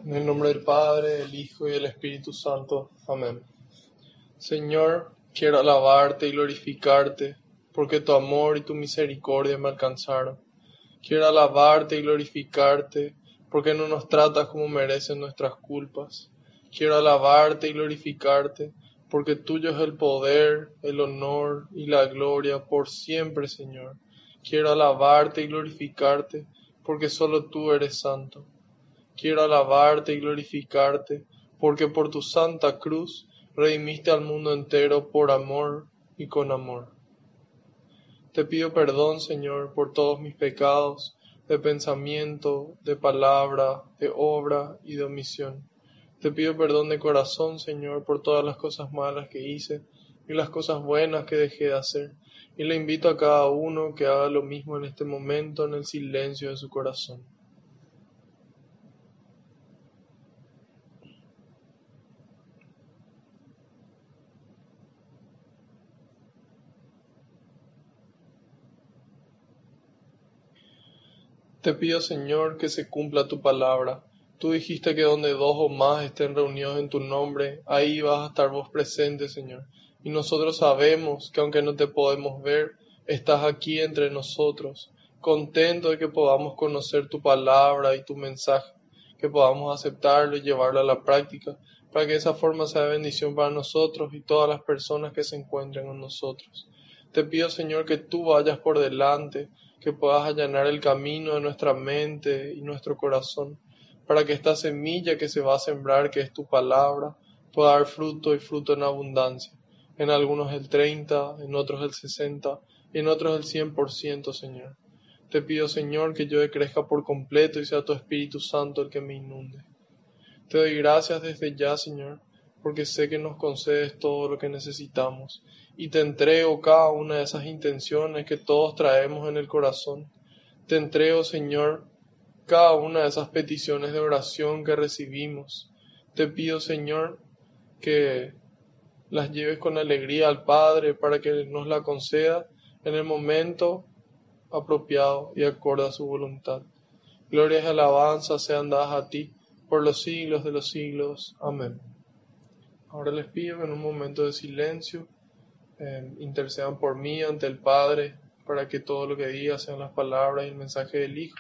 En el nombre del Padre, del Hijo y del Espíritu Santo. Amén. Señor, quiero alabarte y glorificarte, porque tu amor y tu misericordia me alcanzaron. Quiero alabarte y glorificarte, porque no nos tratas como merecen nuestras culpas. Quiero alabarte y glorificarte, porque tuyo es el poder, el honor y la gloria por siempre, Señor. Quiero alabarte y glorificarte, porque solo tú eres santo. Quiero alabarte y glorificarte, porque por tu santa cruz redimiste al mundo entero por amor y con amor. Te pido perdón, Señor, por todos mis pecados, de pensamiento, de palabra, de obra y de omisión. Te pido perdón de corazón, Señor, por todas las cosas malas que hice y las cosas buenas que dejé de hacer. Y le invito a cada uno que haga lo mismo en este momento en el silencio de su corazón. Te pido, Señor, que se cumpla tu palabra. Tú dijiste que donde dos o más estén reunidos en tu nombre, ahí vas a estar vos presente, Señor. Y nosotros sabemos que aunque no te podemos ver, estás aquí entre nosotros, contento de que podamos conocer tu palabra y tu mensaje, que podamos aceptarlo y llevarlo a la práctica, para que de esa forma sea de bendición para nosotros y todas las personas que se encuentren con nosotros. Te pido, Señor, que tú vayas por delante, que puedas allanar el camino de nuestra mente y nuestro corazón, para que esta semilla que se va a sembrar, que es tu palabra, pueda dar fruto y fruto en abundancia. En algunos el 30, en otros el 60 y en otros el 100%, Señor. Te pido, Señor, que yo crezca por completo y sea tu Espíritu Santo el que me inunde. Te doy gracias desde ya, Señor, porque sé que nos concedes todo lo que necesitamos y te entrego cada una de esas intenciones que todos traemos en el corazón. Te entrego, Señor, cada una de esas peticiones de oración que recibimos. Te pido, Señor, que las lleves con alegría al Padre para que nos la conceda en el momento apropiado y acorde a su voluntad. Glorias y alabanzas sean dadas a ti por los siglos de los siglos. Amén. Ahora les pido que en un momento de silencio intercedan por mí ante el Padre, para que todo lo que diga sean las palabras y el mensaje del Hijo,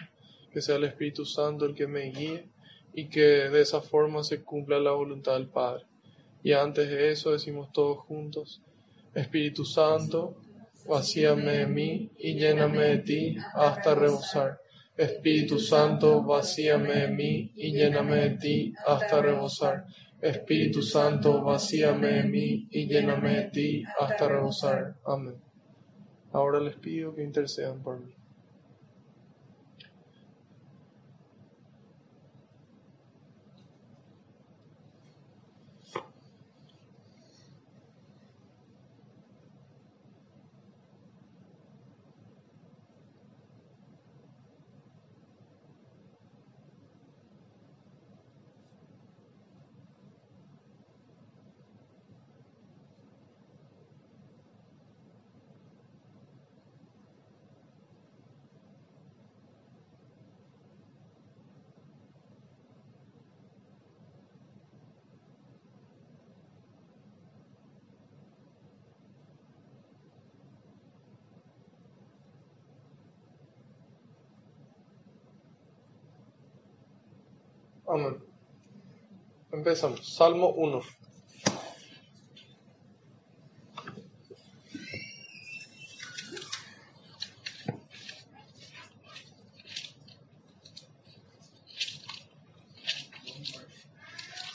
que sea el Espíritu Santo el que me guíe y que de esa forma se cumpla la voluntad del Padre. Y antes de eso decimos todos juntos: Espíritu Santo, vacíame de mí y lléname de ti hasta rebosar. Espíritu Santo, vacíame de mí y lléname de ti hasta rebosar. Espíritu Santo, vacíame de mí y lléname de ti hasta rebosar. Amén. Ahora les pido que intercedan por mí. Amén. Empezamos. Salmo 1.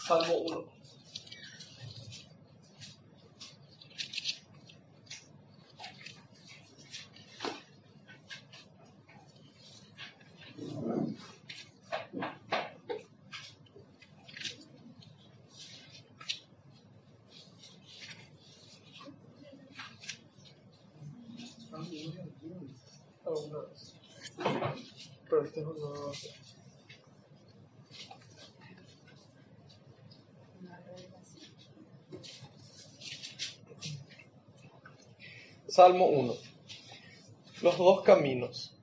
Salmo 1. Pero este es un nuevo. Salmo 1. Los dos caminos.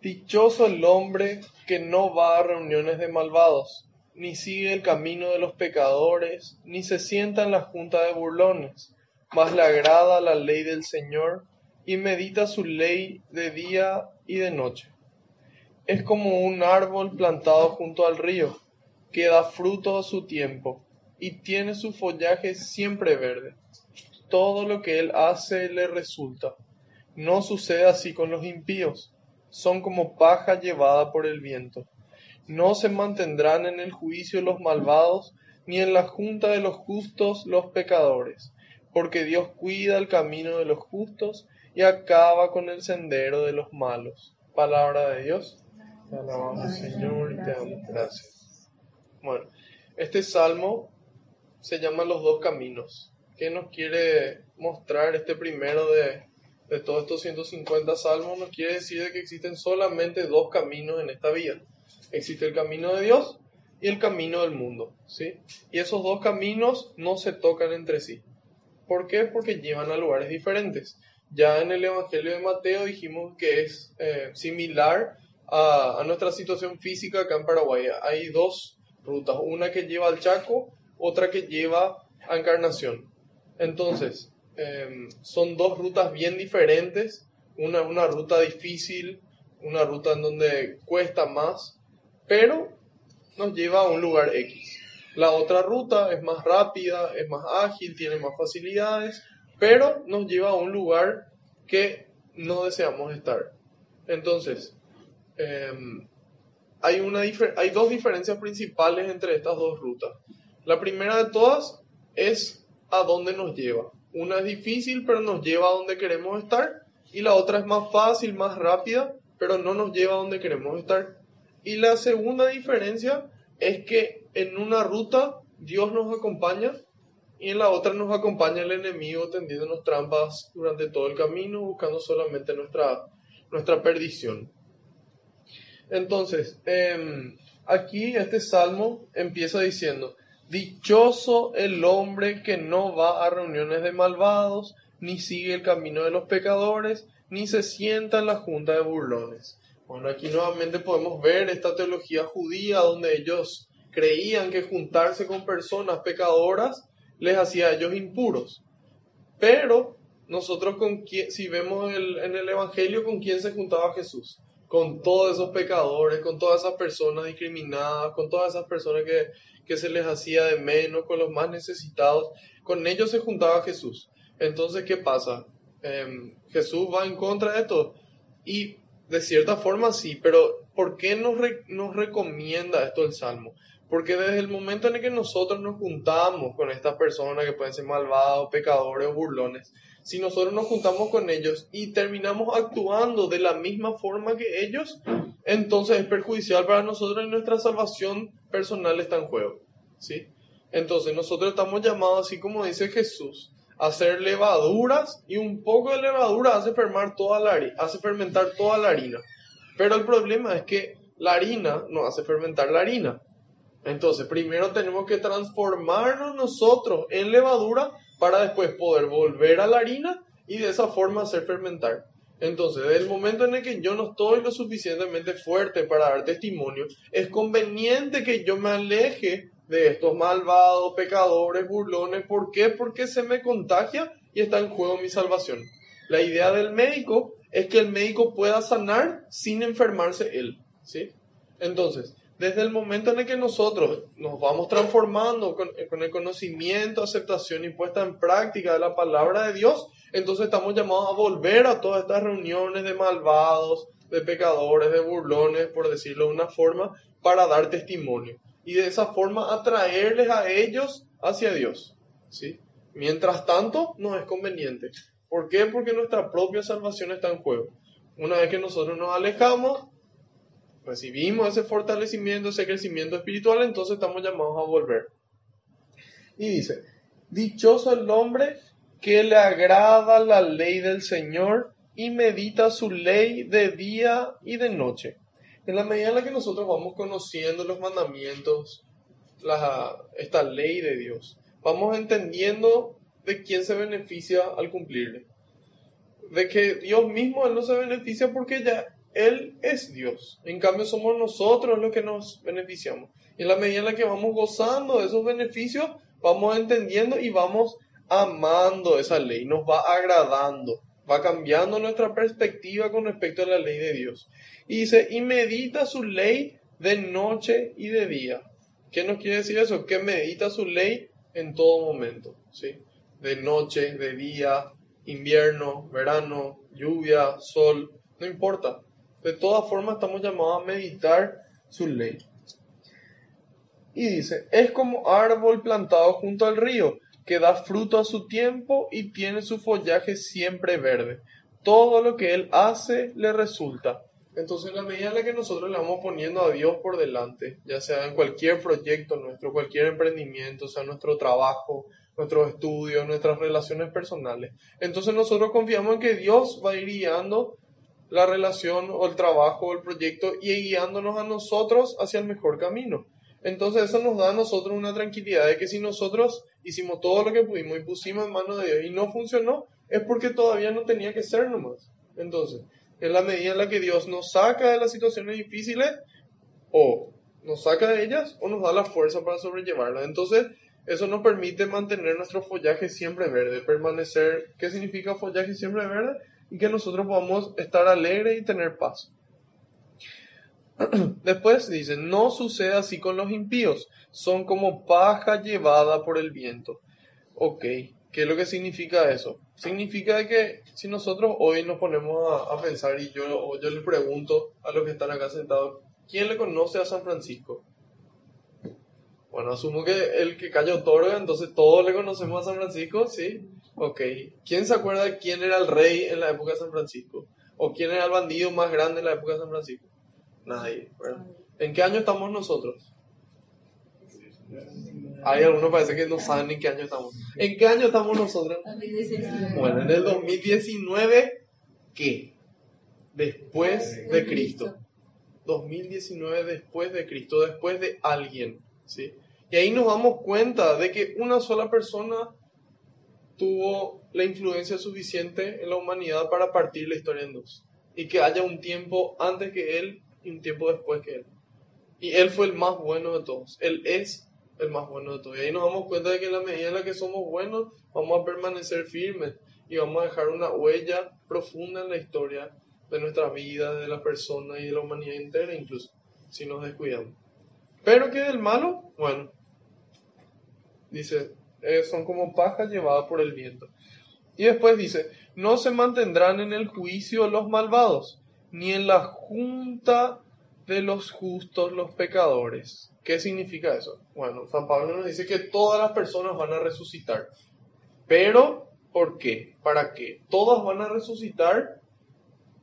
Dichoso el hombre que no va a reuniones de malvados, ni sigue el camino de los pecadores, ni se sienta en la junta de burlones, mas le agrada la ley del Señor, y medita su ley de día y de noche. Es como un árbol plantado junto al río, que da fruto a su tiempo, y tiene su follaje siempre verde. Todo lo que él hace le resulta. No sucede así con los impíos. Son como paja llevada por el viento. No se mantendrán en el juicio los malvados, ni en la junta de los justos los pecadores, porque Dios cuida el camino de los justos y acaba con el sendero de los malos. Palabra de Dios. Te alabamos, Señor, y te damos gracias. Bueno, este salmo se llama Los dos caminos. ¿Qué nos quiere mostrar este primero de todos estos 150 salmos? Nos quiere decir de que existen solamente dos caminos en esta vida. Existe el camino de Dios y el camino del mundo, ¿sí? Y esos dos caminos no se tocan entre sí. ¿Por qué? Porque llevan a lugares diferentes. Ya en el Evangelio de Mateo dijimos que es similar a nuestra situación física acá en Paraguay. Hay dos rutas, una que lleva al Chaco, otra que lleva a Encarnación. Entonces, son dos rutas bien diferentes, una ruta difícil, una ruta en donde cuesta más, pero nos lleva a un lugar X. La otra ruta es más rápida, es más ágil, tiene más facilidades, pero nos lleva a un lugar que no deseamos estar. Entonces, hay dos diferencias principales entre estas dos rutas. La primera de todas es a dónde nos lleva. Una es difícil, pero nos lleva a donde queremos estar, y la otra es más fácil, más rápida, pero no nos lleva a donde queremos estar. Y la segunda diferencia es que en una ruta Dios nos acompaña y en la otra nos acompaña el enemigo tendiéndonos trampas durante todo el camino, buscando solamente nuestra perdición. Entonces, aquí este salmo empieza diciendo: dichoso el hombre que no va a reuniones de malvados, ni sigue el camino de los pecadores, ni se sienta en la junta de burlones. Bueno, aquí nuevamente podemos ver esta teología judía donde ellos creían que juntarse con personas pecadoras les hacía a ellos impuros. Pero nosotros, si vemos en el Evangelio, ¿con quién se juntaba Jesús? Con todos esos pecadores, con todas esas personas discriminadas, con todas esas personas que se les hacía de menos, con los más necesitados. Con ellos se juntaba Jesús. Entonces, ¿qué pasa? Jesús va en contra de esto. Y de cierta forma sí, pero ¿por qué nos recomienda esto el Salmo? Porque desde el momento en el que nosotros nos juntamos con estas personas que pueden ser malvados, pecadores o burlones, si nosotros nos juntamos con ellos y terminamos actuando de la misma forma que ellos, entonces es perjudicial para nosotros y nuestra salvación personal está en juego, ¿sí? Entonces nosotros estamos llamados, así como dice Jesús, a hacer levaduras, y un poco de levadura hace fermentar toda la harina. Pero el problema es que la harina no hace fermentar la harina. Entonces, primero tenemos que transformarnos nosotros en levadura para después poder volver a la harina y de esa forma hacer fermentar. Entonces, desde el momento en el que yo no estoy lo suficientemente fuerte para dar testimonio, es conveniente que yo me aleje de estos malvados, pecadores, burlones. ¿Por qué? Porque se me contagia y está en juego mi salvación. La idea del médico es que el médico pueda sanar sin enfermarse él, ¿sí? Entonces, desde el momento en el que nosotros nos vamos transformando con el conocimiento, aceptación y puesta en práctica de la palabra de Dios, entonces estamos llamados a volver a todas estas reuniones de malvados, de pecadores, de burlones, por decirlo de una forma, para dar testimonio. Y de esa forma atraerles a ellos hacia Dios, ¿sí? Mientras tanto, no es conveniente. ¿Por qué? Porque nuestra propia salvación está en juego. Una vez que nosotros nos alejamos, recibimos ese fortalecimiento, ese crecimiento espiritual, entonces estamos llamados a volver. Y dice: dichoso el hombre que le agrada la ley del Señor y medita su ley de día y de noche. En la medida en la que nosotros vamos conociendo los mandamientos, esta ley de Dios, vamos entendiendo de quién se beneficia al cumplirle. De que Dios mismo, Él no se beneficia porque ya Él es Dios. En cambio, somos nosotros los que nos beneficiamos. Y en la medida en la que vamos gozando de esos beneficios, vamos entendiendo y vamos amando esa ley. Nos va agradando. Va cambiando nuestra perspectiva con respecto a la ley de Dios. Y dice, y medita su ley de noche y de día. ¿Qué nos quiere decir eso? Que medita su ley en todo momento, ¿sí? De noche, de día, invierno, verano, lluvia, sol, no importa. De todas formas estamos llamados a meditar su ley. Y dice, es como árbol plantado junto al río, que da fruto a su tiempo y tiene su follaje siempre verde. Todo lo que él hace le resulta. Entonces, en la medida en la que nosotros le vamos poniendo a Dios por delante, ya sea en cualquier proyecto nuestro, cualquier emprendimiento, sea nuestro trabajo, nuestros estudios, nuestras relaciones personales, entonces nosotros confiamos en que Dios va a ir guiando la relación o el trabajo o el proyecto y guiándonos a nosotros hacia el mejor camino. Entonces eso nos da a nosotros una tranquilidad de que si nosotros hicimos todo lo que pudimos y pusimos en manos de Dios y no funcionó, es porque todavía no tenía que ser nomás. Entonces, en la medida en la que Dios nos saca de las situaciones difíciles, o nos saca de ellas, o nos da la fuerza para sobrellevarlas. Entonces, eso nos permite mantener nuestro follaje siempre verde, permanecer. ¿Qué significa follaje siempre verde? Y que nosotros podamos estar alegres y tener paz. Después dice, no sucede así con los impíos, son como paja llevada por el viento. Ok, ¿qué es lo que significa eso? Significa que si nosotros hoy nos ponemos a pensar y yo le pregunto a los que están acá sentados, ¿quién le conoce a San Francisco? Bueno, asumo que el que cayó otorga, entonces todos le conocemos a San Francisco, ¿sí? Ok, ¿quién se acuerda de quién era el rey en la época de San Francisco? ¿O quién era el bandido más grande en la época de San Francisco? Nadie, ¿verdad? ¿En qué año estamos nosotros? Hay algunos parece que no saben en qué año estamos. ¿En qué año estamos nosotros? Bueno, en el 2019, ¿qué? Después de Cristo. 2019 después de Cristo, después de alguien, ¿sí? Y ahí nos damos cuenta de que una sola persona tuvo la influencia suficiente en la humanidad para partir la historia en dos. Y que haya un tiempo antes que él y un tiempo después que él. Y él fue el más bueno de todos. Él es el más bueno de todos. Y ahí nos damos cuenta de que en la medida en la que somos buenos, vamos a permanecer firmes y vamos a dejar una huella profunda en la historia de nuestra vida, de las personas y de la humanidad entera, incluso, si nos descuidamos. Pero que del malo, bueno, dice, son como paja llevada por el viento. Y después dice, no se mantendrán en el juicio los malvados, ni en la junta de los justos los pecadores. ¿Qué significa eso? Bueno, San Pablo nos dice que todas las personas van a resucitar. Pero, ¿por qué? ¿Para qué? Todas van a resucitar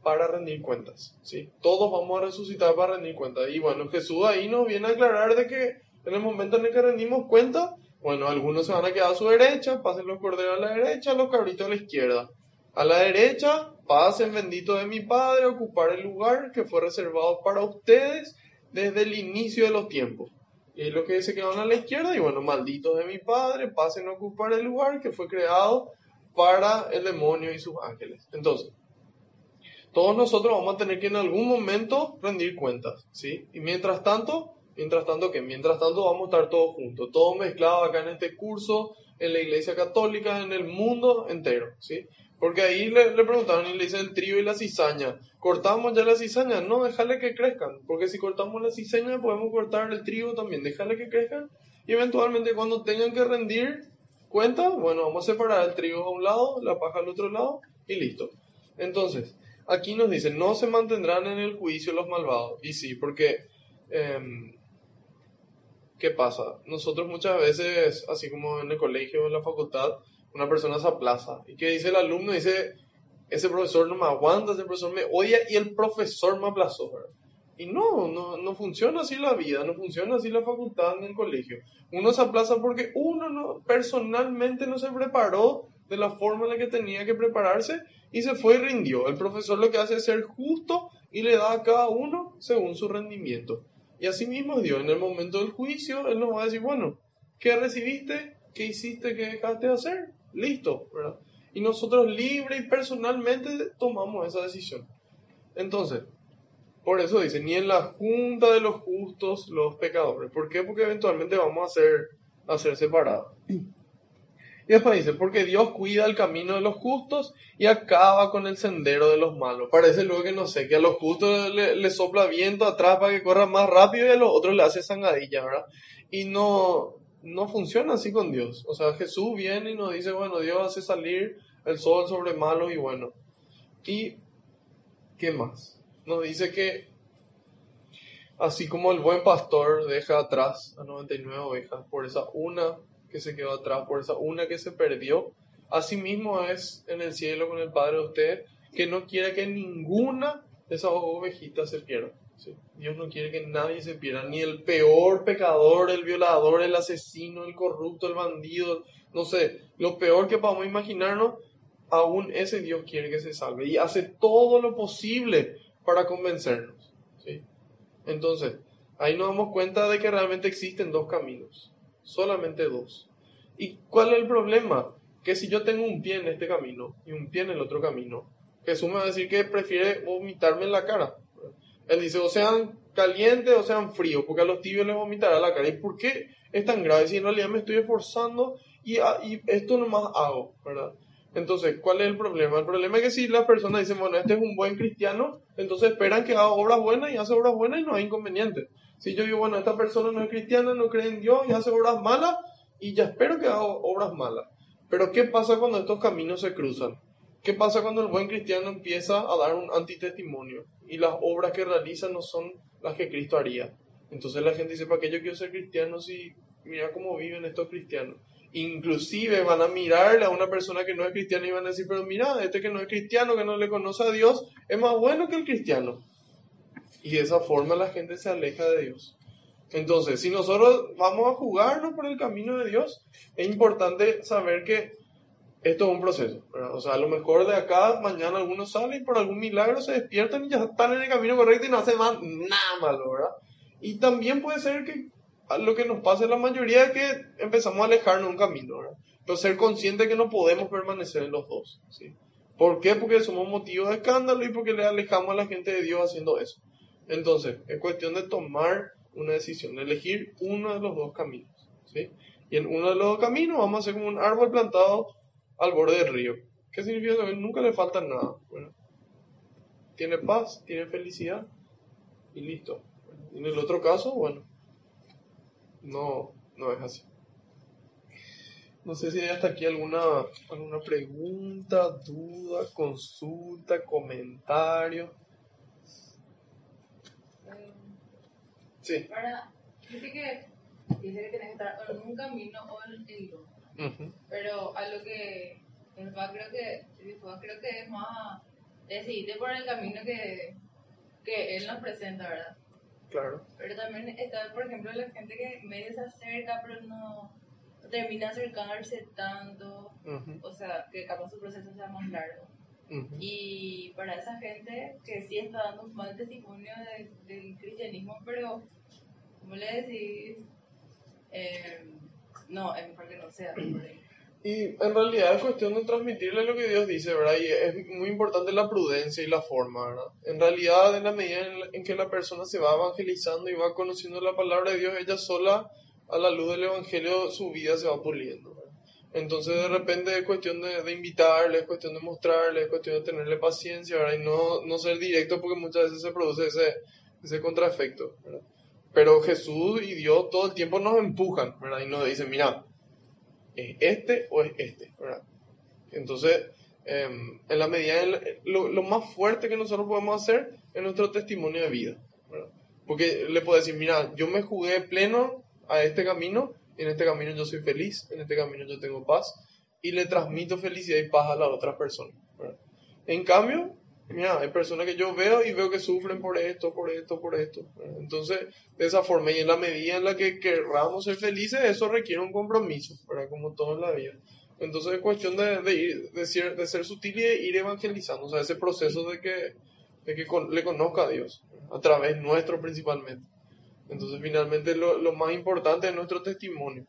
para rendir cuentas, ¿sí? Todos vamos a resucitar para rendir cuentas. Y bueno, Jesús ahí nos viene a aclarar de que en el momento en el que rendimos cuentas, bueno, algunos se van a quedar a su derecha, pasen los corderos a la derecha, los cabritos a la izquierda. A la derecha, pasen bendito de mi Padre, a ocupar el lugar que fue reservado para ustedes desde el inicio de los tiempos. Y los que se quedan a la izquierda, y bueno, malditos de mi Padre, pasen a ocupar el lugar que fue creado para el demonio y sus ángeles. Entonces, todos nosotros vamos a tener que en algún momento rendir cuentas, ¿sí? Y mientras tanto, ¿qué? Mientras tanto vamos a estar todos juntos, todos mezclados acá en este curso, en la Iglesia Católica, en el mundo entero, ¿sí? Porque ahí le preguntaban y le dicen el trigo y la cizaña. ¿Cortamos ya la cizaña? No, déjale que crezcan, porque si cortamos la cizaña podemos cortar el trigo también, déjale que crezcan. Y eventualmente cuando tengan que rendir cuentas, bueno, vamos a separar el trigo a un lado, la paja al otro lado y listo. Entonces, aquí nos dice, no se mantendrán en el juicio los malvados. Y sí, porque, ¿qué pasa? Nosotros muchas veces, así como en el colegio o en la facultad, una persona se aplaza. ¿Y qué dice el alumno? Dice, ese profesor no me aguanta, ese profesor me odia y el profesor me aplazó, ¿verdad? Y no funciona así la vida, no funciona así la facultad ni el colegio. Uno se aplaza porque uno personalmente no se preparó de la forma en la que tenía que prepararse y se fue y rindió. El profesor lo que hace es ser justo y le da a cada uno según su rendimiento. Y así mismo Dios, en el momento del juicio, Él nos va a decir, bueno, ¿qué recibiste? ¿Qué hiciste? ¿Qué dejaste de hacer? Listo, ¿verdad? Y nosotros libre y personalmente tomamos esa decisión. Entonces, Por eso dice, ni en la junta de los justos los pecadores. ¿Por qué? Porque eventualmente vamos a ser separados. Y después dice, porque Dios cuida el camino de los justos y acaba con el sendero de los malos. Parece luego que no sé, que a los justos le sopla viento atrás para que corran más rápido y a los otros le hace zangadilla, ¿verdad? Y no funciona así con Dios. O sea, Jesús viene y nos dice, bueno, Dios hace salir el sol sobre malos y bueno. ¿Y qué más? Nos dice que así como el buen pastor deja atrás a 99 ovejas por esa una que se quedó atrás, por esa una que se perdió, así mismo es en el cielo con el Padre de usted, que no quiere que ninguna de esas ovejitas se pierda. ¿Sí? Dios no quiere que nadie se pierda, ni el peor pecador, el violador, el asesino, el corrupto, el bandido, no sé, lo peor que podamos imaginarnos, aún ese Dios quiere que se salve y hace todo lo posible para convencernos. ¿Sí? Entonces, ahí nos damos cuenta de que realmente existen dos caminos, solamente dos. ¿Y cuál es el problema? Que si yo tengo un pie en este camino y un pie en el otro camino, Jesús me va a decir que prefiere vomitarme en la cara. Él dice, o sean calientes o sean fríos, porque a los tibios les vomitará la cara. ¿Y por qué es tan grave? Si en realidad me estoy esforzando y esto nomás hago, ¿verdad? Entonces, ¿cuál es el problema? El problema es que si las personas dicen, bueno, este es un buen cristiano, entonces esperan que haga obras buenas y hace obras buenas y no hay inconveniente. Si yo digo, bueno, esta persona no es cristiana, no cree en Dios y hace obras malas, y ya espero que haga obras malas. Pero ¿qué pasa cuando estos caminos se cruzan? ¿Qué pasa cuando el buen cristiano empieza a dar un antitestimonio y las obras que realiza no son las que Cristo haría? Entonces la gente dice, ¿para qué yo quiero ser cristiano si mira cómo viven estos cristianos? Inclusive van a mirarle a una persona que no es cristiana y van a decir, pero mira, este que no es cristiano, que no le conoce a Dios, es más bueno que el cristiano. Y de esa forma la gente se aleja de Dios. Entonces, si nosotros vamos a jugarnos por el camino de Dios, es importante saber que esto es un proceso, ¿verdad? O sea, a lo mejor de acá mañana algunos salen y por algún milagro se despiertan y ya están en el camino correcto y no hacen nada malo, ¿verdad? Y también puede ser que lo que nos pase a la mayoría es que empezamos a alejarnos de un camino, ¿verdad? Pero ser consciente que no podemos permanecer en los dos, ¿sí? ¿Por qué? Porque somos motivo de escándalo y porque le alejamos a la gente de Dios haciendo eso. Entonces, es cuestión de tomar una decisión, de elegir uno de los dos caminos, ¿sí? Y en uno de los dos caminos vamos a hacer como un árbol plantado al borde del río. ¿Qué significa? Que nunca le falta nada. Bueno, tiene paz, tiene felicidad y listo. Y en el otro caso, bueno, no es así. No sé si hay hasta aquí alguna pregunta, duda, consulta, comentario. Sí. Ahora, dice que tienes que estar en un camino o en el otro. Uh-huh. Pero a lo que creo que es más decidirte por el camino que él nos presenta, ¿verdad? Claro. Pero también está, por ejemplo, la gente que medio se acerca, pero no termina acercarse tanto, Uh-huh. o sea, que capaz su proceso sea más largo. Uh-huh. Y para esa gente que sí está dando un mal testimonio del cristianismo, pero, ¿cómo le decís? No, es mejor que no sea por ahí. Y en realidad es cuestión de transmitirle lo que Dios dice, ¿verdad? Y es muy importante la prudencia y la forma, ¿verdad? En realidad, en la medida en que la persona se va evangelizando y va conociendo la palabra de Dios, ella sola, a la luz del Evangelio, su vida se va puliendo, ¿verdad? Entonces, de repente es cuestión de invitarle, es cuestión de mostrarle, es cuestión de tenerle paciencia, ¿verdad? Y no ser directo porque muchas veces se produce ese contraefecto, ¿verdad? Pero Jesús y Dios todo el tiempo nos empujan, ¿verdad? Y nos dicen, mira, ¿es este o es este? ¿Verdad? Entonces, en la medida, lo más fuerte que nosotros podemos hacer es nuestro testimonio de vida, ¿verdad? Porque le puedo decir, mira, yo me jugué pleno a este camino, en este camino yo soy feliz, en este camino yo tengo paz, y le transmito felicidad y paz a las otras personas, ¿verdad? En cambio, mira, hay personas que yo veo y veo que sufren por esto, ¿verdad? Entonces, de esa forma, y en la medida en la que querramos ser felices, eso requiere un compromiso, ¿verdad? Como todo en la vida. Entonces es cuestión de ser sutil y de ir evangelizando, o sea, ese proceso de que le conozca a Dios, a través nuestro principalmente. Entonces finalmente lo más importante es nuestro testimonio.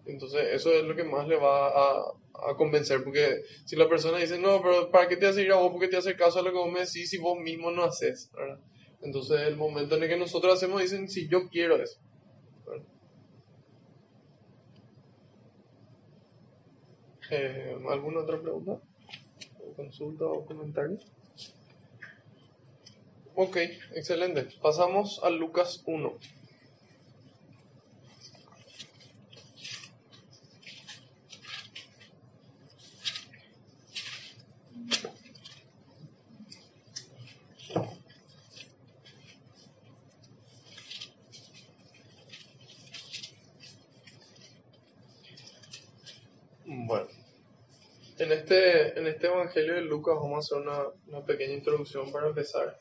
Entonces eso es lo que más le va a convencer, porque si la persona dice, no, pero ¿para qué te voy a seguir a vos? ¿Por qué te voy a hacer caso a lo que vos me decís si vos mismo no haces? ¿Verdad? Entonces el momento en el que nosotros hacemos, dicen, si yo quiero eso. ¿Verdad? ¿Alguna otra pregunta? ¿O consulta o comentario? Ok, excelente. Pasamos a Lucas 1. Bueno, en este Evangelio de Lucas vamos a hacer una pequeña introducción para empezar.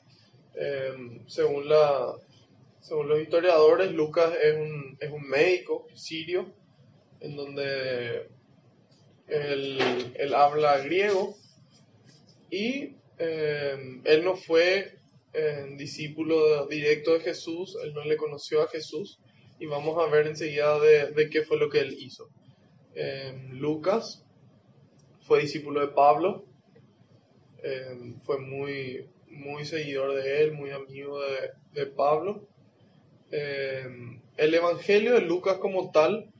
Según los historiadores, Lucas es un médico sirio, en donde él habla griego y él no fue discípulo directo de Jesús, él no le conoció a Jesús, y vamos a ver enseguida de qué fue lo que él hizo. Lucas fue discípulo de Pablo, fue muy, muy seguidor de él, muy amigo de Pablo. El Evangelio de Lucas como tal,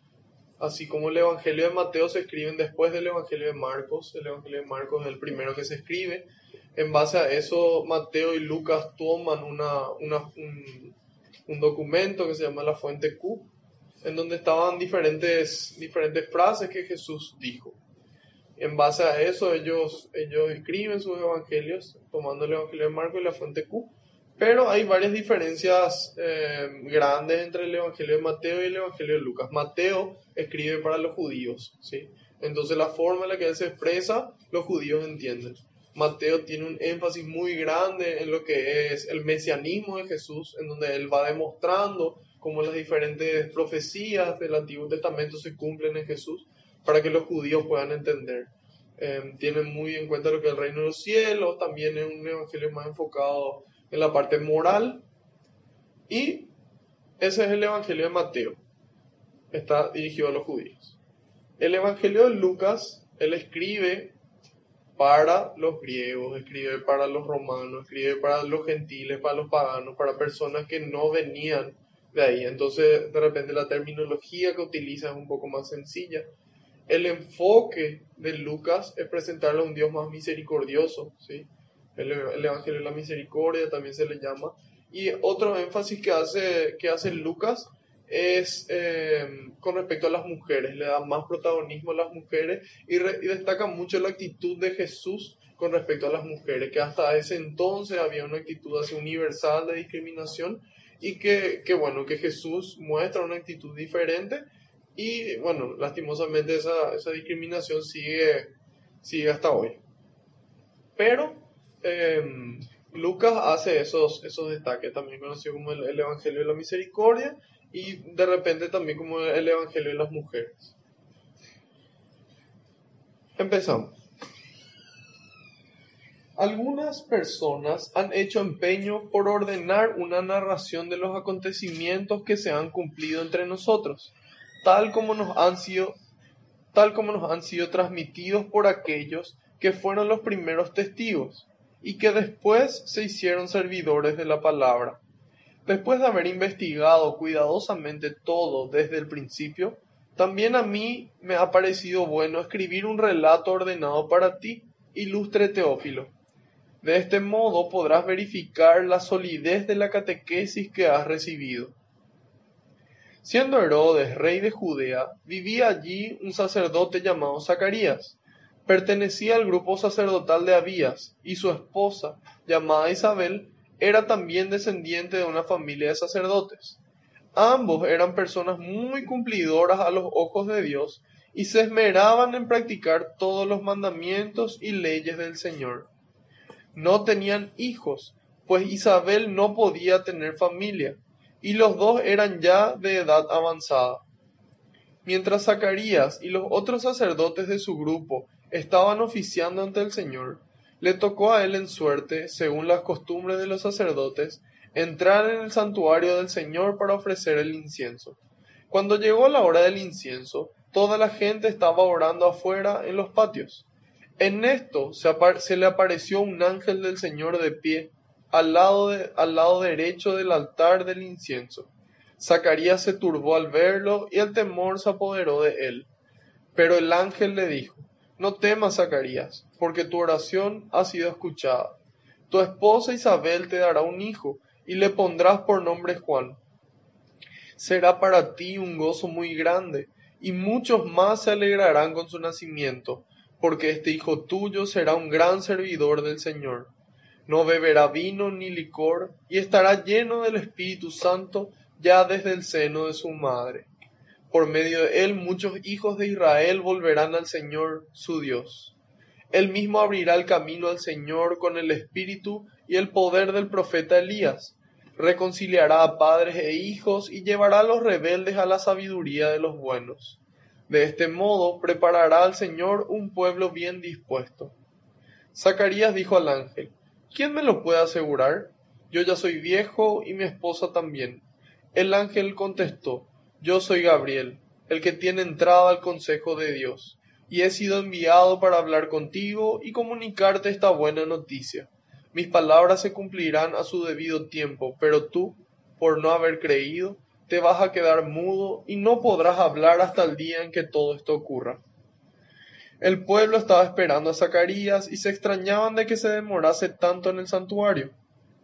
así como el Evangelio de Mateo, se escriben después del Evangelio de Marcos. El Evangelio de Marcos es el primero que se escribe. En base a eso, Mateo y Lucas toman un documento que se llama la Fuente Q, en donde estaban diferentes frases que Jesús dijo. En base a eso, ellos escriben sus evangelios, tomando el Evangelio de Marcos y la Fuente Q. Pero hay varias diferencias grandes entre el Evangelio de Mateo y el Evangelio de Lucas. Mateo escribe para los judíos, ¿sí? Entonces la forma en la que él se expresa, los judíos entienden. Mateo tiene un énfasis muy grande en lo que es el mesianismo de Jesús, en donde él va demostrando cómo las diferentes profecías del Antiguo Testamento se cumplen en Jesús, para que los judíos puedan entender. Tienen muy en cuenta lo que es el reino de los cielos, también es un evangelio más enfocado en la parte moral, y ese es el evangelio de Mateo, está dirigido a los judíos. El evangelio de Lucas, él escribe para los griegos, escribe para los romanos, escribe para los gentiles, para los paganos, para personas que no venían de ahí. Entonces de repente la terminología que utiliza es un poco más sencilla. El enfoque de Lucas es presentarle a un Dios más misericordioso, ¿sí? El Evangelio de la Misericordia también se le llama. Y otro énfasis que hace Lucas es con respecto a las mujeres. Le da más protagonismo a las mujeres y destaca mucho la actitud de Jesús con respecto a las mujeres, que hasta ese entonces había una actitud así universal de discriminación, y que Jesús muestra una actitud diferente. Y bueno, lastimosamente esa discriminación sigue hasta hoy. Pero Lucas hace esos destaques, también conocido como el Evangelio de la Misericordia, y de repente también como el Evangelio de las mujeres. Empezamos. Algunas personas han hecho empeño por ordenar una narración de los acontecimientos que se han cumplido entre nosotros, tal como nos han sido transmitidos por aquellos que fueron los primeros testigos y que después se hicieron servidores de la palabra. Después de haber investigado cuidadosamente todo desde el principio, también a mí me ha parecido bueno escribir un relato ordenado para ti, ilustre Teófilo. De este modo podrás verificar la solidez de la catequesis que has recibido. Siendo Herodes rey de Judea, vivía allí un sacerdote llamado Zacarías. Pertenecía al grupo sacerdotal de Abías, y su esposa, llamada Isabel, era también descendiente de una familia de sacerdotes. Ambos eran personas muy cumplidoras a los ojos de Dios, y se esmeraban en practicar todos los mandamientos y leyes del Señor. No tenían hijos, pues Isabel no podía tener familia, y los dos eran ya de edad avanzada. Mientras Zacarías y los otros sacerdotes de su grupo estaban oficiando ante el Señor, le tocó a él en suerte, según las costumbres de los sacerdotes, entrar en el santuario del Señor para ofrecer el incienso. Cuando llegó la hora del incienso, Toda la gente estaba orando afuera en los patios. En esto se le apareció un ángel del Señor de pie al lado derecho del altar del incienso. Zacarías se turbó al verlo y el temor se apoderó de él. Pero el ángel le dijo: No temas, Zacarías, porque tu oración ha sido escuchada. Tu esposa Isabel te dará un hijo y le pondrás por nombre Juan. Será para ti un gozo muy grande, y muchos más se alegrarán con su nacimiento, porque este hijo tuyo será un gran servidor del Señor. No beberá vino ni licor, y estará lleno del Espíritu Santo ya desde el seno de su madre. Por medio de él muchos hijos de Israel volverán al Señor su Dios. Él mismo abrirá el camino al Señor con el espíritu y el poder del profeta Elías. Reconciliará a padres e hijos y llevará a los rebeldes a la sabiduría de los buenos. De este modo preparará al Señor un pueblo bien dispuesto. Zacarías dijo al ángel: ¿Quién me lo puede asegurar? Yo ya soy viejo y mi esposa también. El ángel contestó: Yo soy Gabriel, el que tiene entrada al consejo de Dios, y he sido enviado para hablar contigo y comunicarte esta buena noticia. Mis palabras se cumplirán a su debido tiempo, pero tú, por no haber creído, te vas a quedar mudo y no podrás hablar hasta el día en que todo esto ocurra. El pueblo estaba esperando a Zacarías y se extrañaban de que se demorase tanto en el santuario.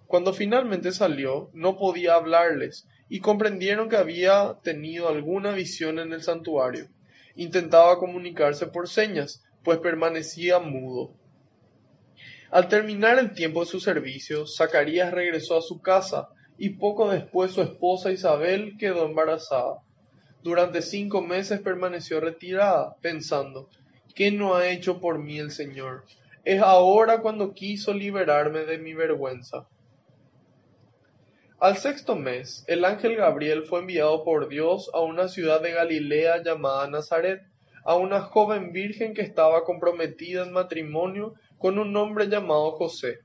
Cuando finalmente salió, no podía hablarles, y comprendieron que había tenido alguna visión en el santuario. Intentaba comunicarse por señas, pues permanecía mudo. Al terminar el tiempo de su servicio, Zacarías regresó a su casa, y poco después su esposa Isabel quedó embarazada. Durante 5 meses permaneció retirada, pensando: ¿Qué no ha hecho por mí el Señor? Es ahora cuando quiso liberarme de mi vergüenza. Al 6.º mes, el ángel Gabriel fue enviado por Dios a una ciudad de Galilea llamada Nazaret, a una joven virgen que estaba comprometida en matrimonio con un hombre llamado José,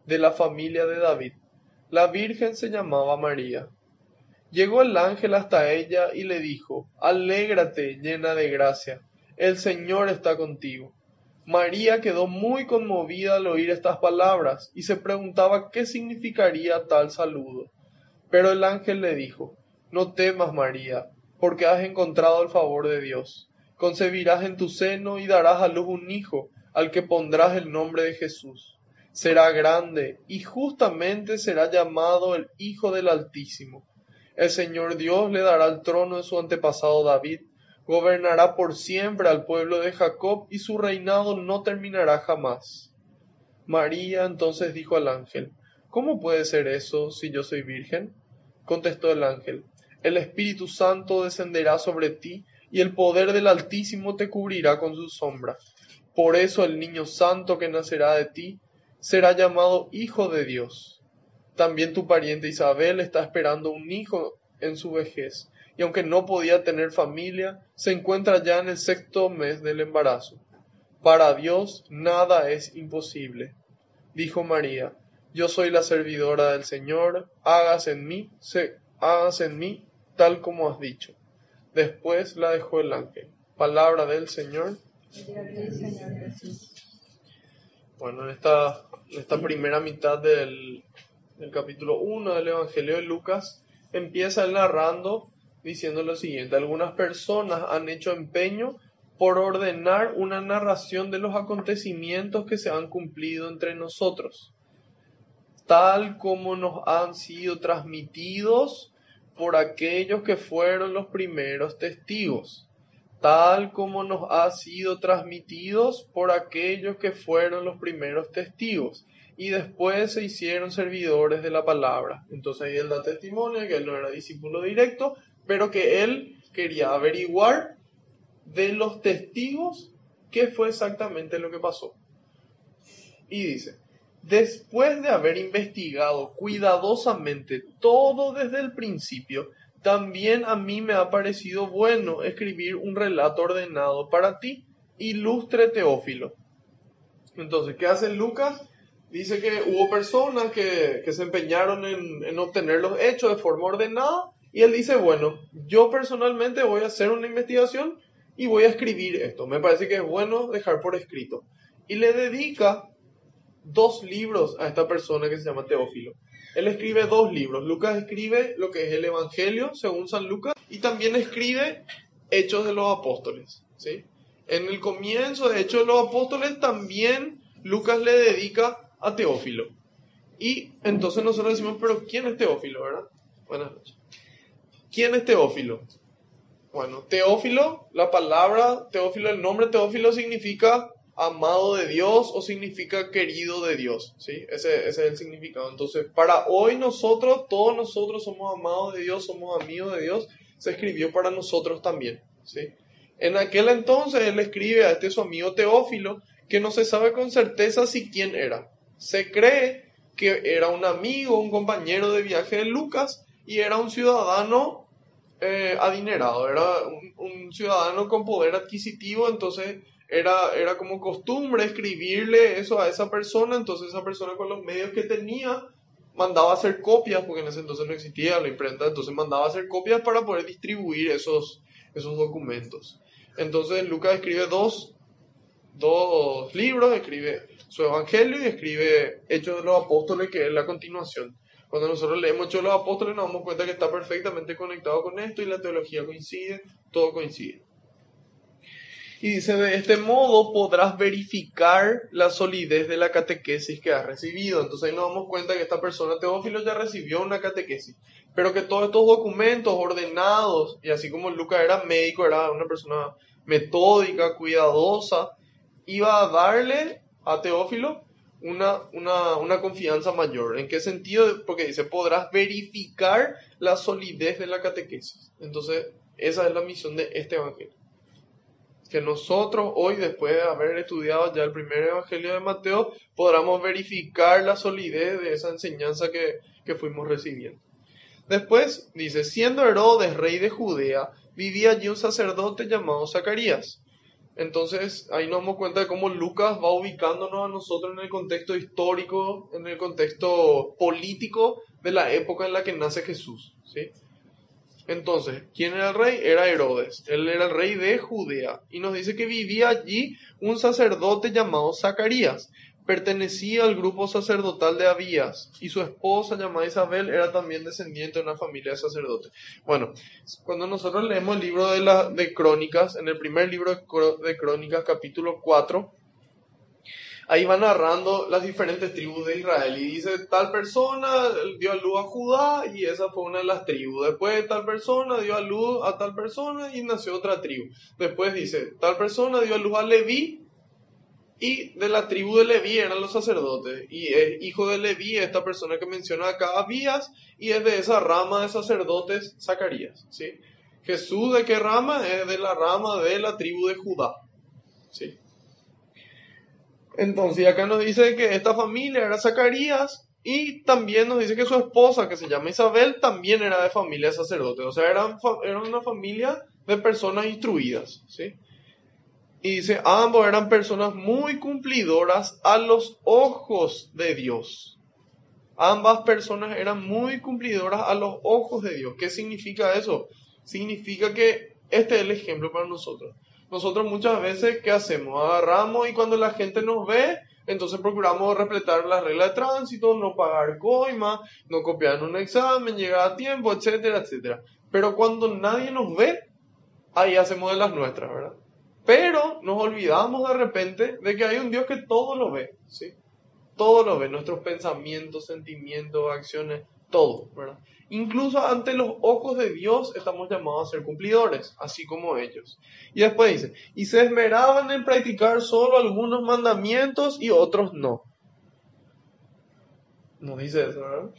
de la familia de David. La virgen se llamaba María. Llegó el ángel hasta ella y le dijo: Alégrate, llena de gracia, el Señor está contigo. María quedó muy conmovida al oír estas palabras y se preguntaba qué significaría tal saludo. Pero el ángel le dijo: No temas, María, porque has encontrado el favor de Dios. Concebirás en tu seno y darás a luz un hijo, al que pondrás el nombre de Jesús. Será grande y justamente será llamado el Hijo del Altísimo. El Señor Dios le dará el trono de su antepasado David, gobernará por siempre al pueblo de Jacob y su reinado no terminará jamás. María entonces dijo al ángel: ¿Cómo puede ser eso si yo soy virgen? Contestó el ángel: El Espíritu Santo descenderá sobre ti y el poder del Altísimo te cubrirá con su sombra. Por eso el niño santo que nacerá de ti será llamado Hijo de Dios. También tu pariente Isabel está esperando un hijo en su vejez, y aunque no podía tener familia, se encuentra ya en el 6.º mes del embarazo. Para Dios nada es imposible. Dijo María: Yo soy la servidora del Señor, hágase en mí tal como has dicho. Después la dejó el ángel. Palabra del Señor. Bueno, en esta primera mitad del capítulo 1 del Evangelio de Lucas, empieza él narrando diciendo lo siguiente: algunas personas han hecho empeño por ordenar una narración de los acontecimientos que se han cumplido entre nosotros, tal como nos han sido transmitidos por aquellos que fueron los primeros testigos, tal como nos ha sido transmitidos por aquellos que fueron los primeros testigos, y después se hicieron servidores de la palabra. Entonces ahí él da testimonio de que él no era discípulo directo, pero que él quería averiguar de los testigos qué fue exactamente lo que pasó. Y dice: después de haber investigado cuidadosamente todo desde el principio, también a mí me ha parecido bueno escribir un relato ordenado para ti, ilustre Teófilo. Entonces, ¿qué hace Lucas? Dice que hubo personas que se empeñaron en obtener los hechos de forma ordenada, y él dice: bueno, yo personalmente voy a hacer una investigación y voy a escribir esto. Me parece que es bueno dejar por escrito. Y le dedica 2 libros a esta persona que se llama Teófilo. Él escribe 2 libros. Lucas escribe lo que es el Evangelio según San Lucas y también escribe Hechos de los Apóstoles, ¿sí? En el comienzo de Hechos de los Apóstoles también Lucas le dedica a Teófilo. Y entonces nosotros decimos, pero ¿quién es Teófilo, verdad? Buenas noches. ¿Quién es Teófilo? Bueno, Teófilo, la palabra Teófilo, el nombre Teófilo significa amado de Dios o significa querido de Dios, ¿sí? Ese es el significado. Entonces, para hoy nosotros, todos nosotros somos amados de Dios, somos amigos de Dios, se escribió para nosotros también, ¿sí? En aquel entonces él escribe a su amigo Teófilo, que no se sabe con certeza si quién era. Se cree que era un amigo, un compañero de viaje de Lucas y era un ciudadano adinerado, era un ciudadano con poder adquisitivo, entonces era como costumbre escribirle eso a esa persona, entonces esa persona con los medios que tenía mandaba a hacer copias, porque en ese entonces no existía la imprenta, entonces mandaba a hacer copias para poder distribuir esos documentos. Entonces Lucas escribe dos libros, escribe su Evangelio y escribe Hechos de los Apóstoles, que es la continuación. Cuando nosotros leemos Hechos de los Apóstoles nos damos cuenta que está perfectamente conectado con esto y la teología coincide, todo coincide. Y dice, de este modo podrás verificar la solidez de la catequesis que has recibido. Entonces ahí nos damos cuenta que esta persona, Teófilo, ya recibió una catequesis, pero que todos estos documentos ordenados, y así como Lucas era médico, era una persona metódica, cuidadosa, iba a darle a Teófilo una confianza mayor. ¿En qué sentido? Porque dice, podrás verificar la solidez de la catequesis. Entonces, esa es la misión de este evangelio. Que nosotros hoy, después de haber estudiado ya el primer evangelio de Mateo, podamos verificar la solidez de esa enseñanza que fuimos recibiendo. Después dice, siendo Herodes rey de Judea, vivía allí un sacerdote llamado Zacarías. Entonces ahí nos damos cuenta de cómo Lucas va ubicándonos a nosotros en el contexto histórico, en el contexto político de la época en la que nace Jesús, ¿sí? Entonces, ¿quién era el rey? Era Herodes. Él era el rey de Judea. Y nos dice que vivía allí un sacerdote llamado Zacarías. Pertenecía al grupo sacerdotal de Abías. Y su esposa, llamada Isabel, era también descendiente de una familia de sacerdotes. Bueno, cuando nosotros leemos el libro de Crónicas, en el primer libro de Crónicas, capítulo 4, ahí va narrando las diferentes tribus de Israel y dice, tal persona dio a luz a Judá y esa fue una de las tribus. Después tal persona dio a luz a tal persona y nació otra tribu. Después dice, tal persona dio a luz a Leví y de la tribu de Leví eran los sacerdotes. Y es hijo de Leví esta persona que menciona acá, Abías, y es de esa rama de sacerdotes Zacarías, ¿sí? Jesús, ¿de qué rama? Es de la rama de la tribu de Judá, ¿sí? Entonces acá nos dice que esta familia era Zacarías y también nos dice que su esposa, que se llama Isabel, también era de familia de sacerdotes. O sea, era una familia de personas instruidas, ¿sí? Y dice, ambos eran personas muy cumplidoras a los ojos de Dios. Ambas personas eran muy cumplidoras a los ojos de Dios. ¿Qué significa eso? Significa que este es el ejemplo para nosotros. Nosotros muchas veces, ¿qué hacemos? Agarramos y cuando la gente nos ve, entonces procuramos respetar las reglas de tránsito, no pagar coima, no copiar en un examen, llegar a tiempo, etcétera, etcétera. Pero cuando nadie nos ve, ahí hacemos de las nuestras, ¿verdad? Pero nos olvidamos de repente de que hay un Dios que todo lo ve, ¿sí? Todo lo ve, nuestros pensamientos, sentimientos, acciones, todo, ¿verdad? Incluso ante los ojos de Dios estamos llamados a ser cumplidores, así como ellos. Y después dice, y se esmeraban en practicar solo algunos mandamientos y otros no. No dice eso, ¿verdad?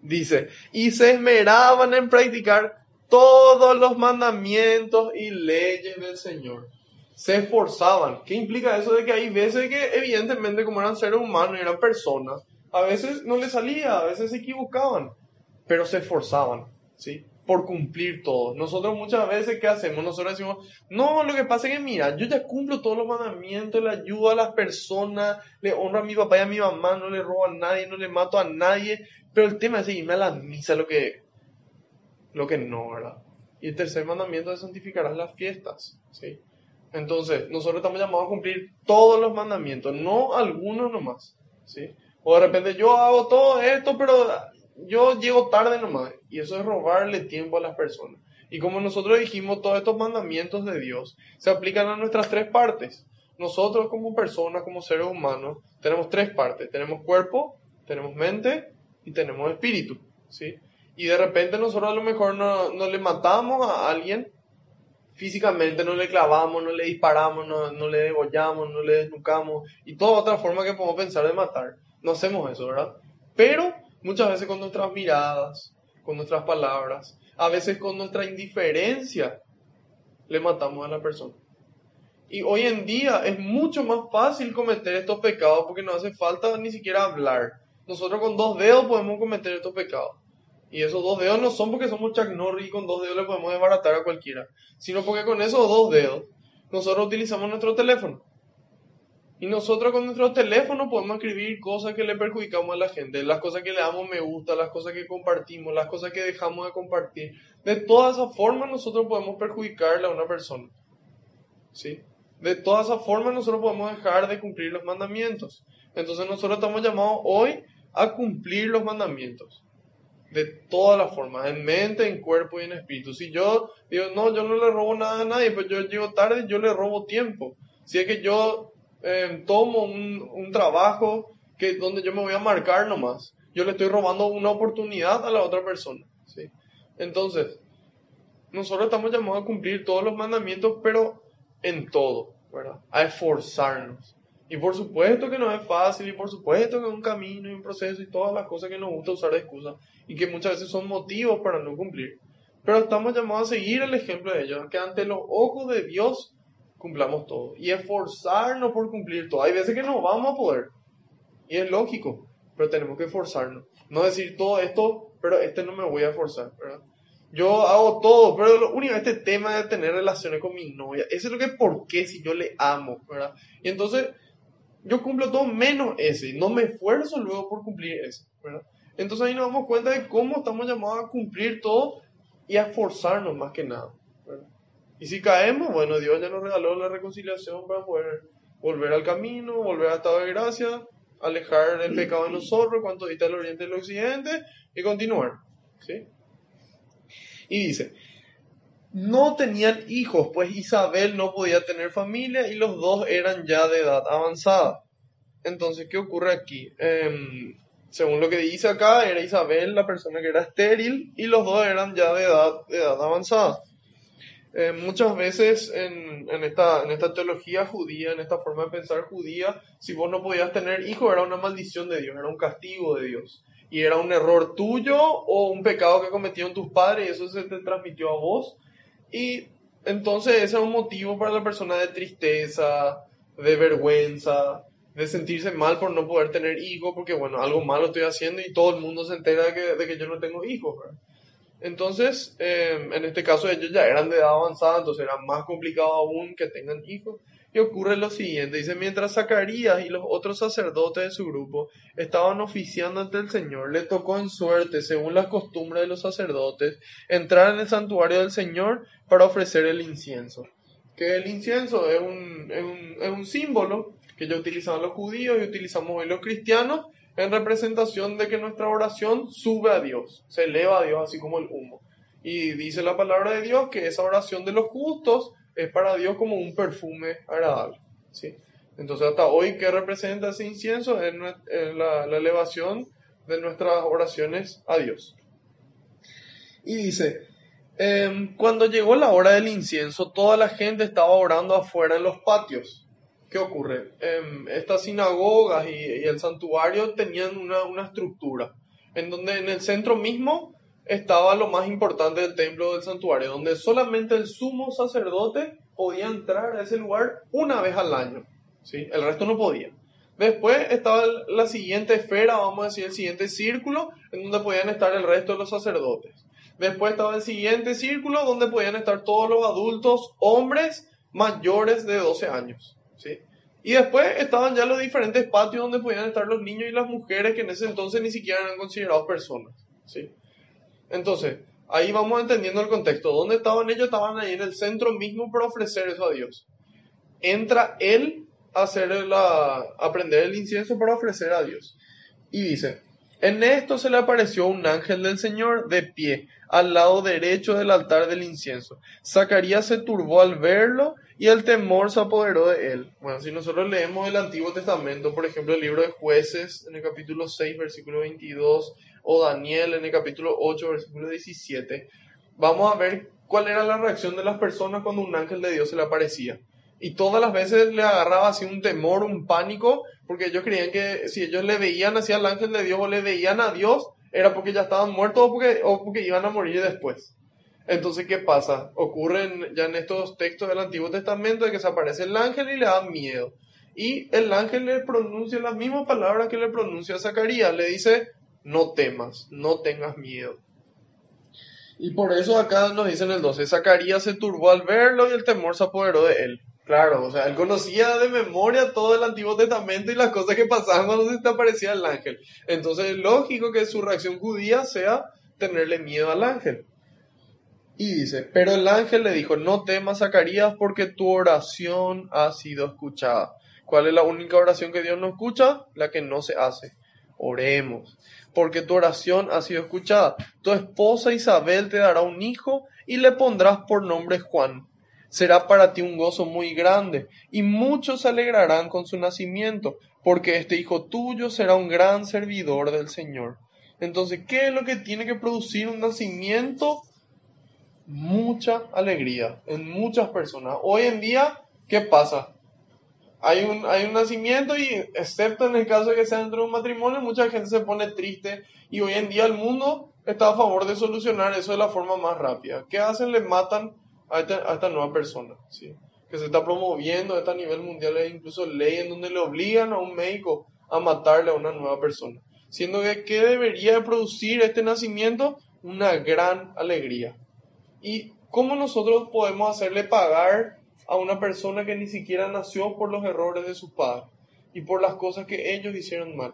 Dice, y se esmeraban en practicar todos los mandamientos y leyes del Señor. Se esforzaban. ¿Qué implica eso? De que hay veces que evidentemente como eran seres humanos, eran personas, a veces no les salía, a veces se equivocaban, pero se esforzaban, ¿sí? Por cumplir todo. Nosotros muchas veces, ¿qué hacemos? Nosotros decimos, no, lo que pasa es que mira, yo ya cumplo todos los mandamientos, le ayudo a las personas, le honro a mi papá y a mi mamá, no le robo a nadie, no le mato a nadie, pero el tema es irme a la misa, lo que no, ¿verdad? Y el tercer mandamiento es santificarás las fiestas, ¿sí? Entonces, nosotros estamos llamados a cumplir todos los mandamientos, no algunos nomás, ¿sí? O de repente yo hago todo esto, pero yo llego tarde nomás. Y eso es robarle tiempo a las personas. Y como nosotros dijimos, todos estos mandamientos de Dios se aplican a nuestras tres partes. Nosotros como personas, como seres humanos, tenemos tres partes. Tenemos cuerpo, tenemos mente y tenemos espíritu, ¿sí? Y de repente nosotros a lo mejor no le matamos a alguien físicamente, no le clavamos, no le disparamos, no le degollamos, no le desnucamos y toda otra forma que podemos pensar de matar. No hacemos eso, ¿verdad? Pero muchas veces con nuestras miradas, con nuestras palabras, a veces con nuestra indiferencia, le matamos a la persona. Y hoy en día es mucho más fácil cometer estos pecados porque no hace falta ni siquiera hablar. Nosotros con 2 dedos podemos cometer estos pecados. Y esos 2 dedos no son porque somos Chuck Norris y con 2 dedos le podemos desbaratar a cualquiera, sino porque con esos 2 dedos nosotros utilizamos nuestro teléfono. Y nosotros con nuestro teléfono podemos escribir cosas que le perjudicamos a la gente, las cosas que le damos me gusta, las cosas que compartimos, las cosas que dejamos de compartir. De todas esas formas nosotros podemos perjudicarle a una persona, ¿sí? De todas esas formas nosotros podemos dejar de cumplir los mandamientos. Entonces nosotros estamos llamados hoy a cumplir los mandamientos. De todas las formas, en mente, en cuerpo y en espíritu. Si yo digo, no, yo no le robo nada a nadie, pues yo llego tarde, yo le robo tiempo. Si es que yo tomo un trabajo donde yo me voy a marcar nomás, yo le estoy robando una oportunidad a la otra persona, ¿sí? Entonces, nosotros estamos llamados a cumplir todos los mandamientos, pero en todo, ¿verdad? A esforzarnos. Y por supuesto que no es fácil, y por supuesto que es un camino y un proceso y todas las cosas que nos gusta usar de excusa y que muchas veces son motivos para no cumplir. Pero estamos llamados a seguir el ejemplo de ellos, que ante los ojos de Dios cumplamos todo y esforzarnos por cumplir todo. Hay veces que no vamos a poder y es lógico, pero tenemos que esforzarnos. No decir todo esto, pero no me voy a esforzar, ¿verdad? Yo hago todo, pero lo único, este tema de tener relaciones con mi novia, eso es lo que por qué si yo le amo, ¿verdad? Y entonces yo cumplo todo menos ese, no me esfuerzo luego por cumplir ese, ¿verdad? Entonces ahí nos damos cuenta de cómo estamos llamados a cumplir todo y a esforzarnos más que nada, ¿verdad? Y si caemos, bueno, Dios ya nos regaló la reconciliación para poder volver al camino, volver al estado de gracia, alejar el pecado de nosotros, cuanto dista el oriente y el occidente, y continuar, ¿sí? Y dice, no tenían hijos, pues Isabel no podía tener familia y los dos eran ya de edad avanzada. Entonces, ¿qué ocurre aquí? Según lo que dice acá, era Isabel la persona que era estéril y los dos eran ya de edad avanzada. Muchas veces en esta teología judía, en esta forma de pensar judía, si vos no podías tener hijos era una maldición de Dios, era un castigo de Dios. Y era un error tuyo o un pecado que cometieron tus padres y eso se te transmitió a vos. Y entonces ese es un motivo para la persona de tristeza, de vergüenza, de sentirse mal por no poder tener hijos, porque bueno, algo malo estoy haciendo y todo el mundo se entera de que yo no tengo hijos, ¿verdad? Entonces, en este caso ellos ya eran de edad avanzada, entonces era más complicado aún que tengan hijos. Y ocurre lo siguiente, dice, mientras Zacarías y los otros sacerdotes de su grupo estaban oficiando ante el Señor, le tocó en suerte, según las costumbres de los sacerdotes, entrar en el santuario del Señor para ofrecer el incienso. Que el incienso es un símbolo que ya utilizaban los judíos y utilizamos hoy los cristianos, en representación de que nuestra oración sube a Dios, se eleva a Dios así como el humo. Y dice la palabra de Dios que esa oración de los justos es para Dios como un perfume agradable, ¿sí? Entonces hasta hoy, ¿qué representa ese incienso? Es la elevación de nuestras oraciones a Dios. Y dice, cuando llegó la hora del incienso, toda la gente estaba orando afuera en los patios. ¿Qué ocurre? Estas sinagogas y el santuario tenían una estructura, en donde en el centro mismo estaba lo más importante del templo del santuario, donde solamente el sumo sacerdote podía entrar a ese lugar una vez al año, ¿sí? El resto no podía. Después estaba la siguiente esfera, vamos a decir, el siguiente círculo, en donde podían estar el resto de los sacerdotes. Después estaba el siguiente círculo, donde podían estar todos los adultos, hombres mayores de 12 años. ¿Sí? Y después estaban ya los diferentes patios donde podían estar los niños y las mujeres que en ese entonces ni siquiera eran considerados personas, ¿sí? Entonces, Ahí vamos entendiendo el contexto. ¿Dónde estaban ellos? Estaban ahí en el centro mismo para ofrecer eso a Dios. Entra él a a prender el incienso para ofrecer a Dios. Y dice, en esto se le apareció un ángel del Señor de pie, al lado derecho del altar del incienso. Zacarías se turbó al verlo y el temor se apoderó de él. Bueno, si nosotros leemos el Antiguo Testamento, por ejemplo, el libro de Jueces, en el capítulo 6, versículo 22, o Daniel, en el capítulo 8, versículo 17, vamos a ver cuál era la reacción de las personas cuando un ángel de Dios se le aparecía. Y todas las veces le agarraba así un temor, un pánico, porque ellos creían que si ellos le veían hacia el ángel de Dios o le veían a Dios, era porque ya estaban muertos o porque iban a morir después. Entonces, ¿qué pasa? Ocurren ya en estos textos del Antiguo Testamento de que se aparece el ángel y le da miedo. Y el ángel le pronuncia las mismas palabras que le pronuncia a Zacarías. Le dice, no temas, no tengas miedo. Y por eso acá nos dice en el 12, Zacarías se turbó al verlo y el temor se apoderó de él. Claro, o sea, él conocía de memoria todo el Antiguo Testamento y las cosas que pasaban cuando se te aparecía el ángel. Entonces es lógico que su reacción judía sea tenerle miedo al ángel. Y dice, pero el ángel le dijo, no temas, Zacarías, porque tu oración ha sido escuchada. ¿Cuál es la única oración que Dios no escucha? La que no se hace. Oremos, porque tu oración ha sido escuchada. Tu esposa Isabel te dará un hijo y le pondrás por nombre Juan. Será para ti un gozo muy grande, y muchos se alegrarán con su nacimiento, porque este hijo tuyo será un gran servidor del Señor. Entonces, ¿qué es lo que tiene que producir un nacimiento? Mucha alegría en muchas personas. Hoy en día, ¿qué pasa? Hay un nacimiento y, excepto en el caso de que sea dentro de un matrimonio, mucha gente se pone triste, y hoy en día el mundo está a favor de solucionar eso de la forma más rápida. ¿Qué hacen? Le matan a esta nueva persona, ¿sí? Que se está promoviendo a nivel mundial, hay incluso ley en donde le obligan a un médico a matarle a una nueva persona. Siendo que, ¿qué debería de producir este nacimiento? Una gran alegría. ¿Y cómo nosotros podemos hacerle pagar a una persona que ni siquiera nació por los errores de sus padres y por las cosas que ellos hicieron mal?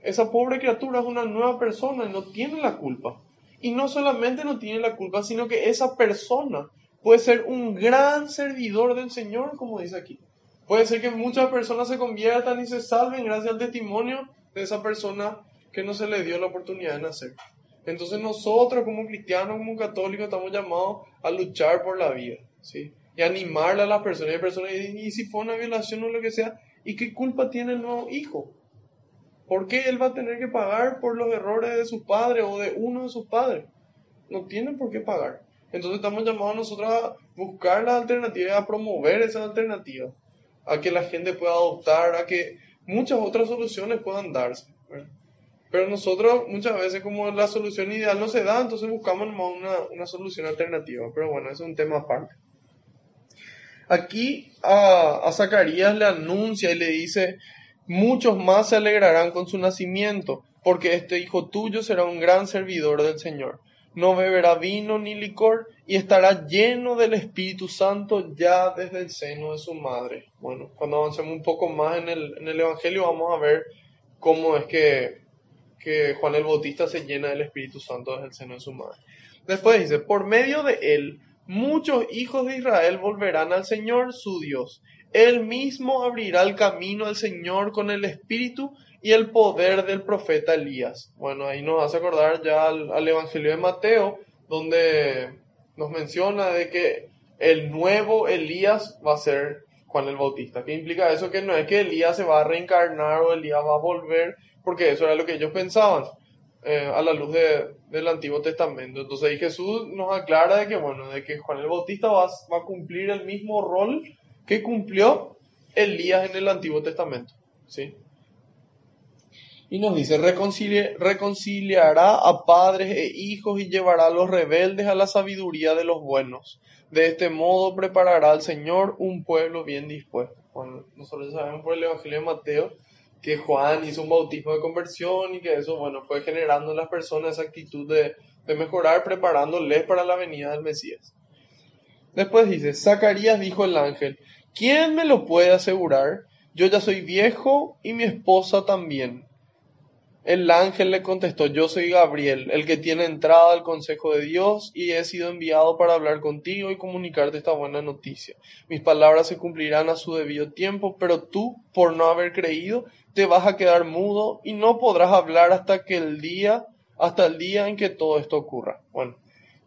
Esa pobre criatura es una nueva persona y no tiene la culpa. Y no solamente no tiene la culpa, sino que esa persona puede ser un gran servidor del Señor, como dice aquí. Puede ser que muchas personas se conviertan y se salven gracias al testimonio de esa persona que no se le dio la oportunidad de nacer. Entonces nosotros como cristianos, como católicos, estamos llamados a luchar por la vida, ¿sí? Y animarle a las personas. Hay personas que dicen, ¿y si fue una violación o lo que sea? ¿Y qué culpa tiene el nuevo hijo? ¿Por qué él va a tener que pagar por los errores de sus padres o de uno de sus padres? No tienen por qué pagar. Entonces estamos llamados nosotros a buscar las alternativas, a promover esas alternativas, a que la gente pueda adoptar, a que muchas otras soluciones puedan darse, ¿verdad? Pero nosotros muchas veces, como la solución ideal no se da, entonces buscamos una solución alternativa. Pero bueno, eso es un tema aparte. Aquí a Zacarías le anuncia y le dice, muchos más se alegrarán con su nacimiento, porque este hijo tuyo será un gran servidor del Señor. No beberá vino ni licor y estará lleno del Espíritu Santo ya desde el seno de su madre. Bueno, cuando avancemos un poco más en el Evangelio vamos a ver cómo es que Juan el Bautista se llena del Espíritu Santo desde el seno de su madre. Después dice, por medio de él, muchos hijos de Israel volverán al Señor su Dios. Él mismo abrirá el camino al Señor con el Espíritu y el poder del profeta Elías. Bueno, ahí nos hace acordar ya al Evangelio de Mateo, donde nos menciona de que el nuevo Elías va a ser Juan el Bautista. ¿Qué implica eso? Que no es que Elías se va a reencarnar o Elías va a volver, porque eso era lo que ellos pensaban a la luz del Antiguo Testamento. Entonces ahí Jesús nos aclara de que Juan el Bautista va a cumplir el mismo rol que cumplió Elías en el Antiguo Testamento, ¿sí? Y nos dice, reconciliará a padres e hijos y llevará a los rebeldes a la sabiduría de los buenos. De este modo preparará al Señor un pueblo bien dispuesto. Bueno, nosotros sabemos por el Evangelio de Mateo que Juan hizo un bautismo de conversión y que eso, fue generando en las personas esa actitud de mejorar, preparándoles para la venida del Mesías. Después dice, Zacarías dijo el ángel, ¿quién me lo puede asegurar? Yo ya soy viejo y mi esposa también. El ángel le contestó: yo soy Gabriel, el que tiene entrada al consejo de Dios, y he sido enviado para hablar contigo y comunicarte esta buena noticia. Mis palabras se cumplirán a su debido tiempo, pero tú, por no haber creído, te vas a quedar mudo y no podrás hablar hasta el día en que todo esto ocurra. Bueno,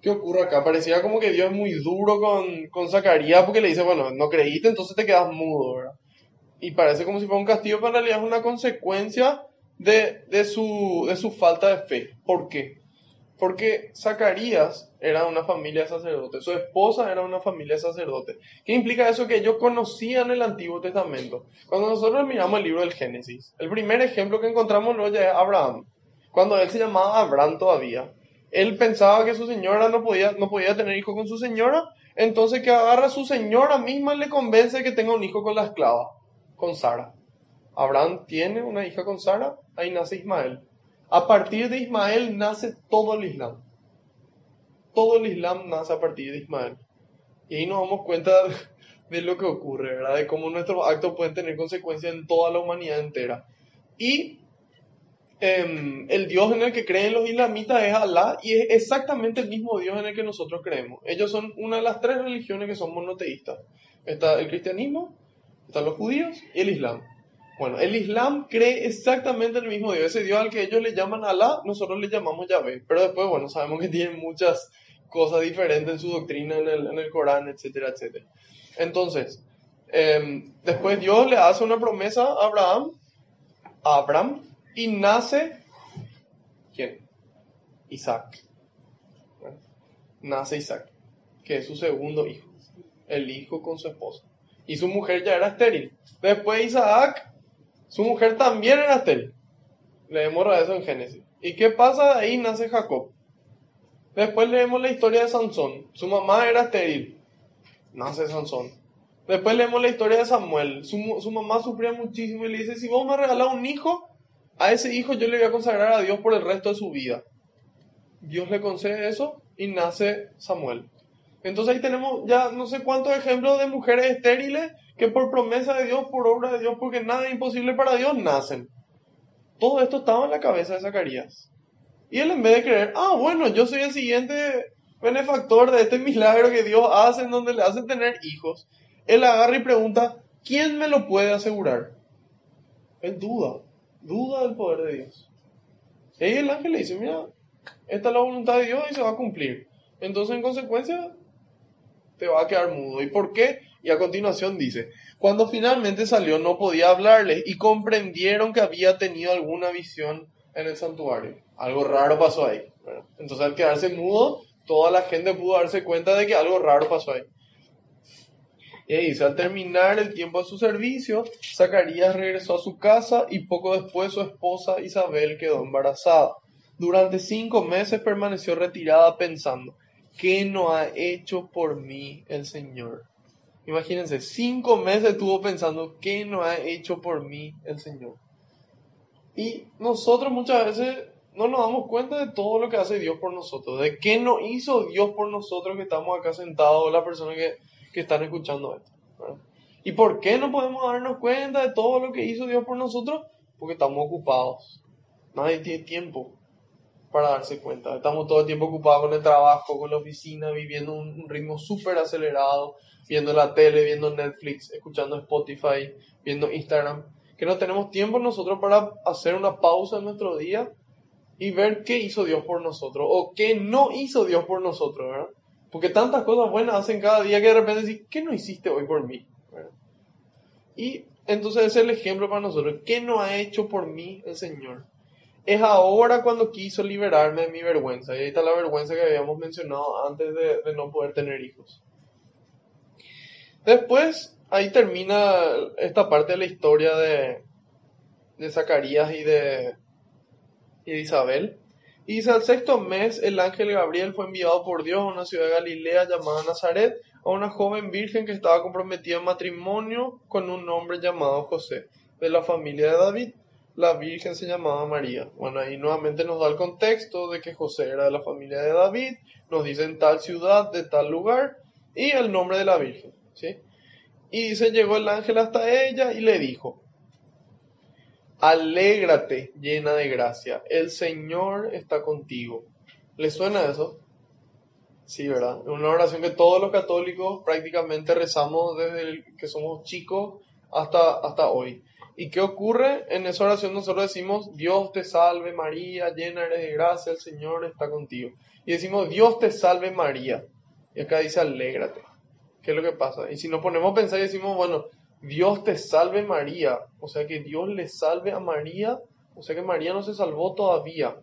¿qué ocurre acá? Parecía como que Dios es muy duro con Zacarías, porque le dice: bueno, no creíste, entonces te quedas mudo, ¿verdad? Y parece como si fuera un castigo, pero en realidad es una consecuencia de su falta de fe. ¿Por qué? Porque Zacarías era una familia de sacerdotes, su esposa era una familia de sacerdotes. ¿Qué implica eso? Que ellos conocían el Antiguo Testamento. Cuando nosotros miramos el libro del Génesis, el primer ejemplo que encontramos luego ya es Abraham. Cuando él se llamaba Abraham todavía, él pensaba que su señora no podía tener hijo con su señora, entonces que agarra a su señora misma y le convence de que tenga un hijo con la esclava, con Sara. Abraham tiene una hija con Sara, ahí nace Ismael. A partir de Ismael nace todo el Islam. Todo el Islam nace a partir de Ismael. Y ahí nos damos cuenta de lo que ocurre, ¿verdad? De cómo nuestros actos pueden tener consecuencias en toda la humanidad entera. Y el Dios en el que creen los islamitas es Alá, y es exactamente el mismo Dios en el que nosotros creemos. Ellos son una de las tres religiones que son monoteístas. Está el cristianismo, están los judíos y el Islam. Bueno, el Islam cree exactamente el mismo Dios. Ese Dios al que ellos le llaman Alá, nosotros le llamamos Yahvé. Pero después, bueno, sabemos que tienen muchas cosas diferentes en su doctrina, en el Corán, etcétera, etcétera. Entonces, después Dios le hace una promesa a Abraham, y nace, ¿quién? Isaac. Nace Isaac, que es su segundo hijo. El hijo con su esposa. Y su mujer ya era estéril. Después Isaac, su mujer también era estéril. Leemos eso en Génesis. ¿Y qué pasa? Ahí nace Jacob. Después leemos la historia de Sansón. Su mamá era estéril. Nace Sansón. Después leemos la historia de Samuel. Su mamá sufría muchísimo y le dice: si vos me regalás un hijo, a ese hijo yo le voy a consagrar a Dios por el resto de su vida. Dios le concede eso y nace Samuel. Entonces ahí tenemos ya no sé cuántos ejemplos de mujeres estériles que por promesa de Dios, por obra de Dios, porque nada es imposible para Dios, nacen. Todo esto estaba en la cabeza de Zacarías. Y él, en vez de creer: bueno, yo soy el siguiente benefactor de este milagro que Dios hace en donde le hace tener hijos, él agarra y pregunta: ¿quién me lo puede asegurar? Él duda del poder de Dios. Y ahí el ángel le dice: mira, esta es la voluntad de Dios y se va a cumplir. Entonces, en consecuencia, te va a quedar mudo. ¿Y por qué? Y a continuación dice: cuando finalmente salió, no podía hablarles, y comprendieron que había tenido alguna visión en el santuario. Algo raro pasó ahí. Bueno, entonces, al quedarse mudo, toda la gente pudo darse cuenta de que algo raro pasó ahí. Y ahí dice: al terminar el tiempo de su servicio, Zacarías regresó a su casa, y poco después su esposa Isabel quedó embarazada. Durante 5 meses permaneció retirada pensando: ¿qué no ha hecho por mí el Señor? Imagínense, 5 meses estuvo pensando: ¿qué no ha hecho por mí el Señor? Y nosotros muchas veces no nos damos cuenta de todo lo que hace Dios por nosotros, de qué no hizo Dios por nosotros que estamos acá sentados, las personas que están escuchando esto, ¿verdad? ¿Y por qué no podemos darnos cuenta de todo lo que hizo Dios por nosotros? Porque estamos ocupados. Nadie tiene tiempo para darse cuenta. Estamos todo el tiempo ocupados con el trabajo, con la oficina, viviendo un ritmo súper acelerado, viendo la tele, viendo Netflix, escuchando Spotify, viendo Instagram, que no tenemos tiempo nosotros para hacer una pausa en nuestro día y ver qué hizo Dios por nosotros o qué no hizo Dios por nosotros, ¿verdad? Porque tantas cosas buenas hacen cada día que de repente decís: ¿qué no hiciste hoy por mí? ¿Verdad? Y entonces ese es el ejemplo para nosotros. ¿Qué no ha hecho por mí el Señor? Es ahora cuando quiso liberarme de mi vergüenza. Y ahí está la vergüenza que habíamos mencionado antes de no poder tener hijos. Después, ahí termina esta parte de la historia de Zacarías y de Isabel. Y dice: al 6º mes, el ángel Gabriel fue enviado por Dios a una ciudad de Galilea llamada Nazaret, a una joven virgen que estaba comprometida en matrimonio con un hombre llamado José, de la familia de David. La virgen se llamaba María. Bueno, ahí nuevamente nos da el contexto de que José era de la familia de David, nos dice en tal ciudad, de tal lugar, y el nombre de la virgen, ¿sí? Y dice: llegó el ángel hasta ella y le dijo: Alégrate, llena de gracia, el Señor está contigo. ¿Le suena eso? Sí, ¿verdad? Es una oración que todos los católicos prácticamente rezamos desde que somos chicos hasta hoy. ¿Y qué ocurre? En esa oración nosotros decimos, Dios te salve María, llena eres de gracia, el Señor está contigo. Y decimos, Dios te salve María. Y acá dice, alégrate. ¿Qué es lo que pasa? Y si nos ponemos a pensar y decimos, bueno, Dios te salve María, o sea que Dios le salve a María, o sea que María no se salvó todavía.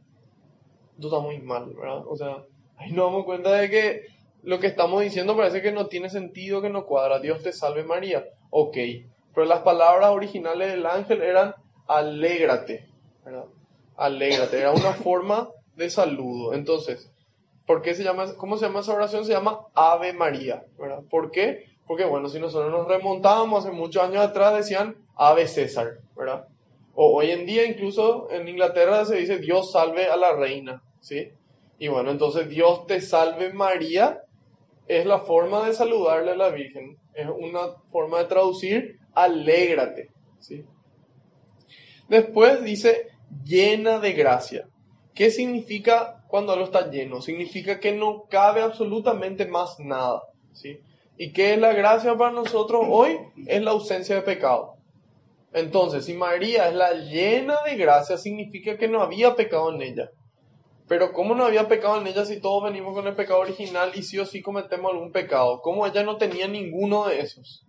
Esto está muy mal, ¿verdad? O sea, ahí nos damos cuenta de que lo que estamos diciendo parece que no tiene sentido, que no cuadra. Dios te salve María. Ok, pero las palabras originales del ángel eran alégrate, ¿verdad? Alégrate, era una forma de saludo. Entonces, ¿por qué se llama, cómo se llama esa oración? Se llama Ave María, ¿verdad? ¿Por qué? Porque bueno, si nosotros nos remontábamos hace muchos años atrás decían Ave César, ¿verdad? O hoy en día incluso en Inglaterra se dice Dios salve a la reina, ¿sí? Y bueno, entonces Dios te salve María es la forma de saludarle a la Virgen, es una forma de traducir alégrate, ¿sí? Después dice llena de gracia. ¿Qué significa cuando algo está lleno? Significa que no cabe absolutamente más nada, ¿sí? ¿Y qué es la gracia para nosotros hoy? Es la ausencia de pecado. Entonces, si María es la llena de gracia, significa que no había pecado en ella. Pero ¿cómo no había pecado en ella si todos venimos con el pecado original y sí o sí cometemos algún pecado? ¿Cómo ella no tenía ninguno de esos?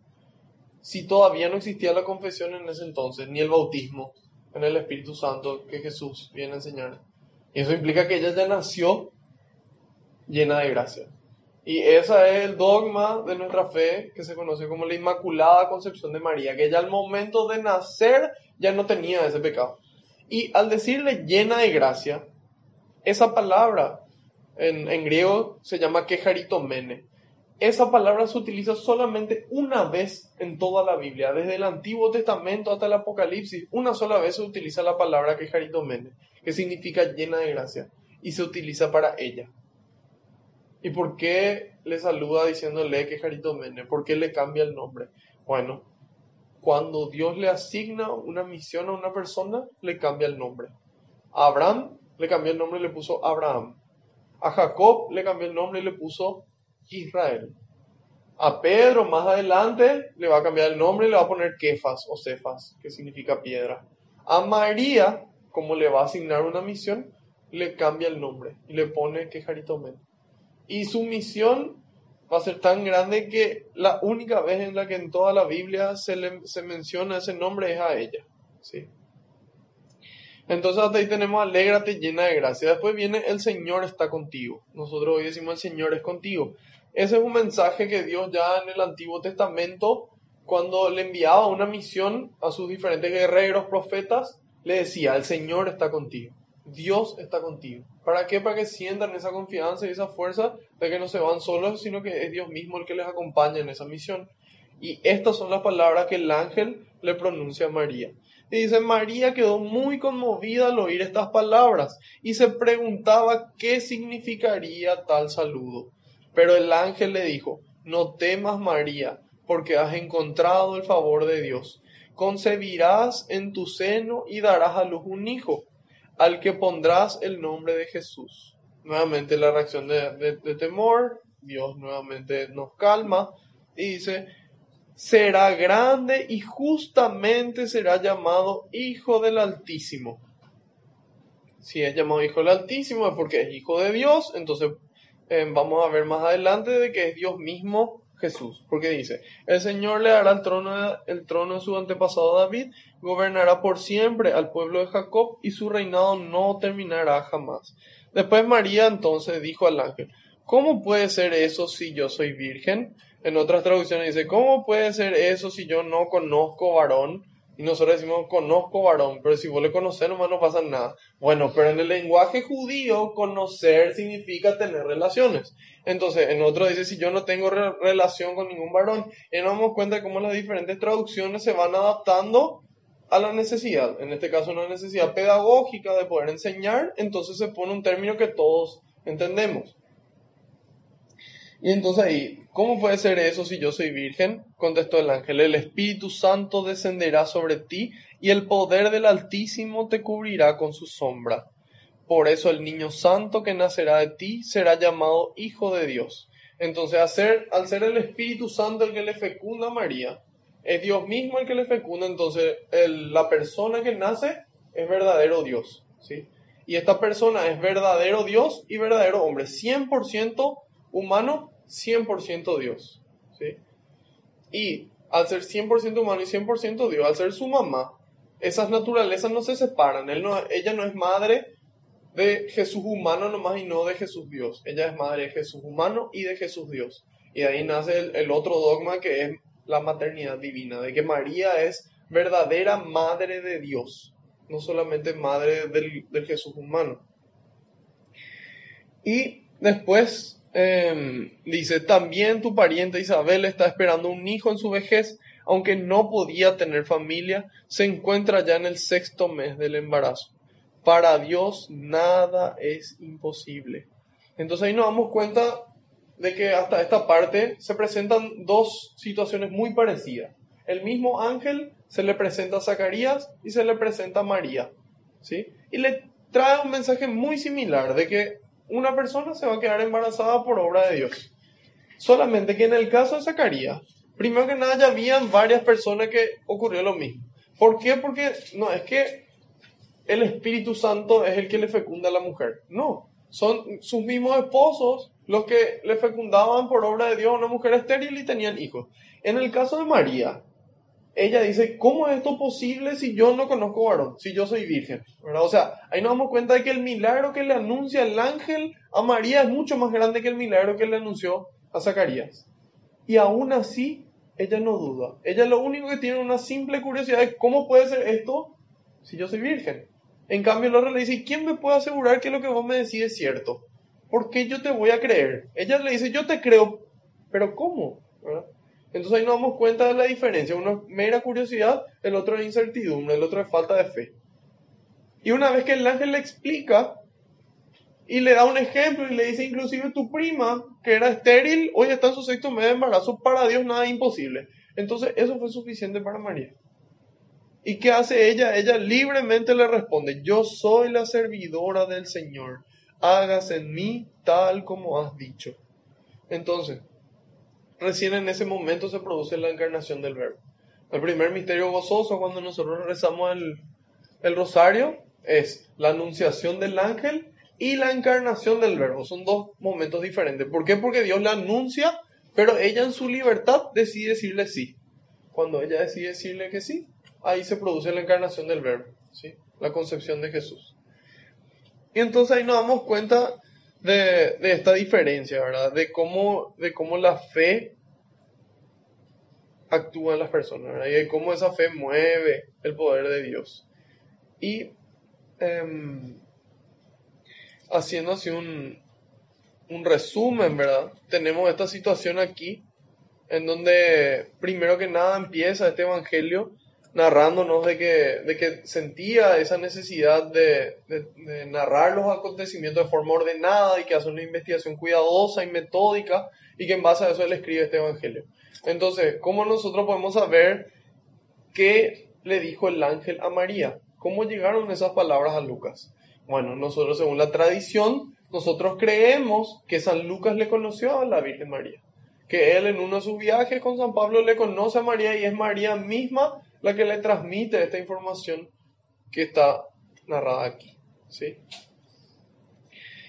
Si todavía no existía la confesión en ese entonces, ni el bautismo en el Espíritu Santo que Jesús viene a enseñar. Y eso implica que ella ya nació llena de gracia. Y ese es el dogma de nuestra fe que se conoce como la Inmaculada Concepción de María, que ella al momento de nacer ya no tenía ese pecado. Y al decirle llena de gracia, esa palabra en griego se llama kecharitomene. Esa palabra se utiliza solamente una vez en toda la Biblia, desde el Antiguo Testamento hasta el Apocalipsis. Una sola vez se utiliza la palabra kecharitomene, que significa llena de gracia, y se utiliza para ella. ¿Y por qué le saluda diciéndole kecharitomene? ¿Por qué le cambia el nombre? Bueno, cuando Dios le asigna una misión a una persona, le cambia el nombre. A Abraham le cambió el nombre y le puso Abraham. A Jacob le cambió el nombre y le puso Israel. A Pedro más adelante le va a cambiar el nombre y le va a poner Kefas o Cefas, que significa piedra. A María, como le va a asignar una misión, le cambia el nombre y le pone kecharitomene. Y su misión va a ser tan grande que la única vez en la que en toda la Biblia se menciona ese nombre es a ella, ¿sí? Entonces hasta ahí tenemos alégrate llena de gracia. Después viene el Señor está contigo. Nosotros hoy decimos el Señor es contigo. Ese es un mensaje que Dios ya en el Antiguo Testamento, cuando le enviaba una misión a sus diferentes guerreros, profetas, le decía, el Señor está contigo. Dios está contigo. ¿Para qué? Para que sientan esa confianza y esa fuerza de que no se van solos, sino que es Dios mismo el que les acompaña en esa misión. Y estas son las palabras que el ángel le pronuncia a María. Y dice, María quedó muy conmovida al oír estas palabras y se preguntaba qué significaría tal saludo. Pero el ángel le dijo, no temas María, porque has encontrado el favor de Dios. Concebirás en tu seno y darás a luz un hijo, al que pondrás el nombre de Jesús. Nuevamente la reacción de temor, Dios nuevamente nos calma y dice, será grande y justamente será llamado Hijo del Altísimo. Si es llamado Hijo del Altísimo es porque es Hijo de Dios, entonces vamos a ver más adelante de que es Dios mismo Jesús, porque dice, el Señor le dará el trono de su antepasado David, gobernará por siempre al pueblo de Jacob y su reinado no terminará jamás. Después María entonces dijo al ángel, ¿cómo puede ser eso si yo soy virgen? En otras traducciones dice, ¿cómo puede ser eso si yo no conozco varón? Y nosotros decimos, conozco varón, pero si vos le conocés nomás no pasa nada. Bueno, pero en el lenguaje judío, conocer significa tener relaciones. Entonces, en otro dice, si yo no tengo relación con ningún varón, y nos damos cuenta de cómo las diferentes traducciones se van adaptando a la necesidad. En este caso, una necesidad pedagógica de poder enseñar, entonces se pone un término que todos entendemos. Y entonces ahí, ¿cómo puede ser eso si yo soy virgen? Contestó el ángel, el Espíritu Santo descenderá sobre ti y el poder del Altísimo te cubrirá con su sombra. Por eso el niño santo que nacerá de ti será llamado Hijo de Dios. Entonces, al ser el Espíritu Santo el que le fecunda a María, es Dios mismo el que le fecunda, entonces la persona que nace es verdadero Dios, ¿sí? Y esta persona es verdadero Dios y verdadero hombre, 100% humano, 100% Dios, ¿sí? Y al ser 100% humano y 100% Dios, al ser su mamá, esas naturalezas no se separan. Ella no es madre de Jesús humano nomás y no de Jesús Dios. Ella es madre de Jesús humano y de Jesús Dios. Y de ahí nace el otro dogma que es la maternidad divina, de que María es verdadera madre de Dios, no solamente madre del Jesús humano. Y después dice, también tu pariente Isabel está esperando un hijo en su vejez, aunque no podía tener familia, se encuentra ya en el 6º mes del embarazo. Para Dios nada es imposible. Entonces ahí nos damos cuenta de que hasta esta parte se presentan dos situaciones muy parecidas. El mismo ángel se le presenta a Zacarías y se le presenta a María, ¿sí? Y le trae un mensaje muy similar de que una persona se va a quedar embarazada por obra de Dios. Solamente que en el caso de Zacarías, primero que nada ya habían varias personas que ocurrió lo mismo. ¿Por qué? Porque no es que el Espíritu Santo es el que le fecunda a la mujer. No, son sus mismos esposos los que le fecundaban por obra de Dios a una mujer estéril y tenían hijos. En el caso de María, ella dice, ¿cómo es esto posible si yo no conozco varón, si yo soy virgen? ¿Verdad? O sea, ahí nos damos cuenta de que el milagro que le anuncia el ángel a María es mucho más grande que el milagro que le anunció a Zacarías. Y aún así, ella no duda. Ella lo único que tiene una simple curiosidad es, ¿cómo puede ser esto si yo soy virgen? En cambio, el otro le dice, ¿quién me puede asegurar que lo que vos me decís es cierto? ¿Por qué yo te voy a creer? Ella le dice, yo te creo, pero ¿cómo? ¿Verdad? Entonces ahí nos damos cuenta de la diferencia. Uno es mera curiosidad, el otro es incertidumbre, el otro es falta de fe. Y una vez que el ángel le explica y le da un ejemplo y le dice, inclusive tu prima, que era estéril, hoy está en su 6º mes de embarazo, para Dios nada es imposible. Entonces eso fue suficiente para María. ¿Y qué hace ella? Ella libremente le responde, yo soy la servidora del Señor, hágase en mí tal como has dicho. Entonces, recién en ese momento se produce la encarnación del Verbo. El primer misterio gozoso cuando nosotros rezamos el rosario es la anunciación del ángel y la encarnación del Verbo. Son dos momentos diferentes. ¿Por qué? Porque Dios la anuncia, pero ella en su libertad decide decirle sí. Cuando ella decide decirle que sí, ahí se produce la encarnación del Verbo, ¿sí? La concepción de Jesús. Y entonces ahí nos damos cuenta de esta diferencia, ¿verdad? De cómo la fe actúa en las personas, ¿verdad? Y de cómo esa fe mueve el poder de Dios. Y haciendo así un resumen, ¿verdad? Tenemos esta situación aquí, en donde primero que nada empieza este evangelio narrándonos de que sentía esa necesidad de narrar los acontecimientos de forma ordenada y que hace una investigación cuidadosa y metódica y que en base a eso él escribe este evangelio. Entonces, ¿cómo nosotros podemos saber qué le dijo el ángel a María? ¿Cómo llegaron esas palabras a Lucas? Bueno, nosotros según la tradición, nosotros creemos que San Lucas le conoció a la Virgen María. Que él en uno de sus viajes con San Pablo le conoce a María y es María misma la que le transmite esta información que está narrada aquí, ¿sí?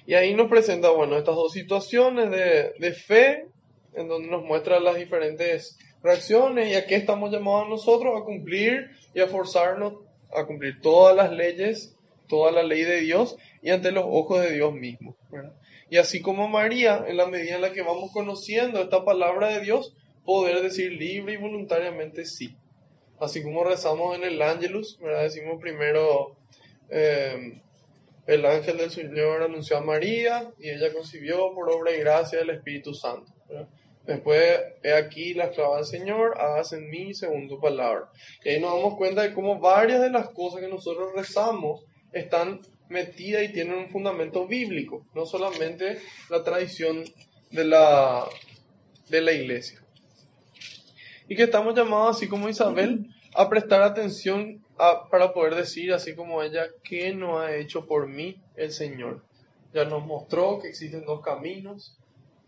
Y ahí nos presenta, bueno, estas dos situaciones de fe, en donde nos muestra las diferentes reacciones y a qué estamos llamados nosotros a cumplir y a forzarnos a cumplir todas las leyes, toda la ley de Dios y ante los ojos de Dios mismo, ¿verdad? Y así como María, en la medida en la que vamos conociendo esta palabra de Dios, poder decir libre y voluntariamente sí. Así como rezamos en el Ángelus, ¿verdad? Decimos primero, el ángel del Señor anunció a María y ella concibió por obra y gracia del Espíritu Santo, ¿verdad? Después, he aquí la esclava del Señor, hágase en mí según tu palabra. Y ahí nos damos cuenta de cómo varias de las cosas que nosotros rezamos están metidas y tienen un fundamento bíblico, no solamente la tradición de la, de la iglesia. Y que estamos llamados, así como Isabel, a prestar atención para poder decir, así como ella, ¿qué no ha hecho por mí el Señor? Ya nos mostró que existen dos caminos,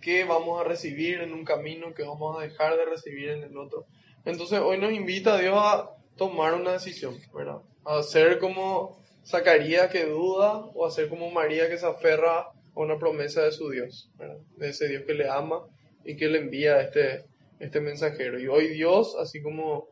que vamos a recibir en un camino, que vamos a dejar de recibir en el otro. Entonces hoy nos invita a Dios a tomar una decisión, ¿verdad? A hacer como Zacarías que duda, o a hacer como María que se aferra a una promesa de su Dios, ¿verdad? De ese Dios que le ama y que le envía este mensajero. Y hoy Dios, así como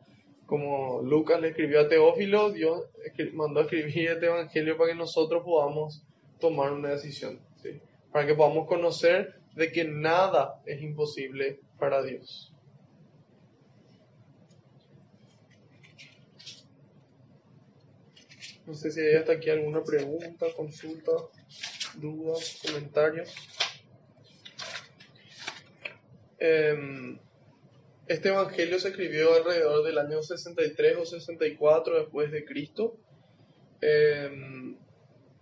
Lucas le escribió a Teófilo, Dios mandó a escribir este evangelio para que nosotros podamos tomar una decisión, ¿sí? Para que podamos conocer de que nada es imposible para Dios. No sé si hay hasta aquí alguna pregunta, consulta, duda, comentarios. Este evangelio se escribió alrededor del año 63 o 64 después de Cristo.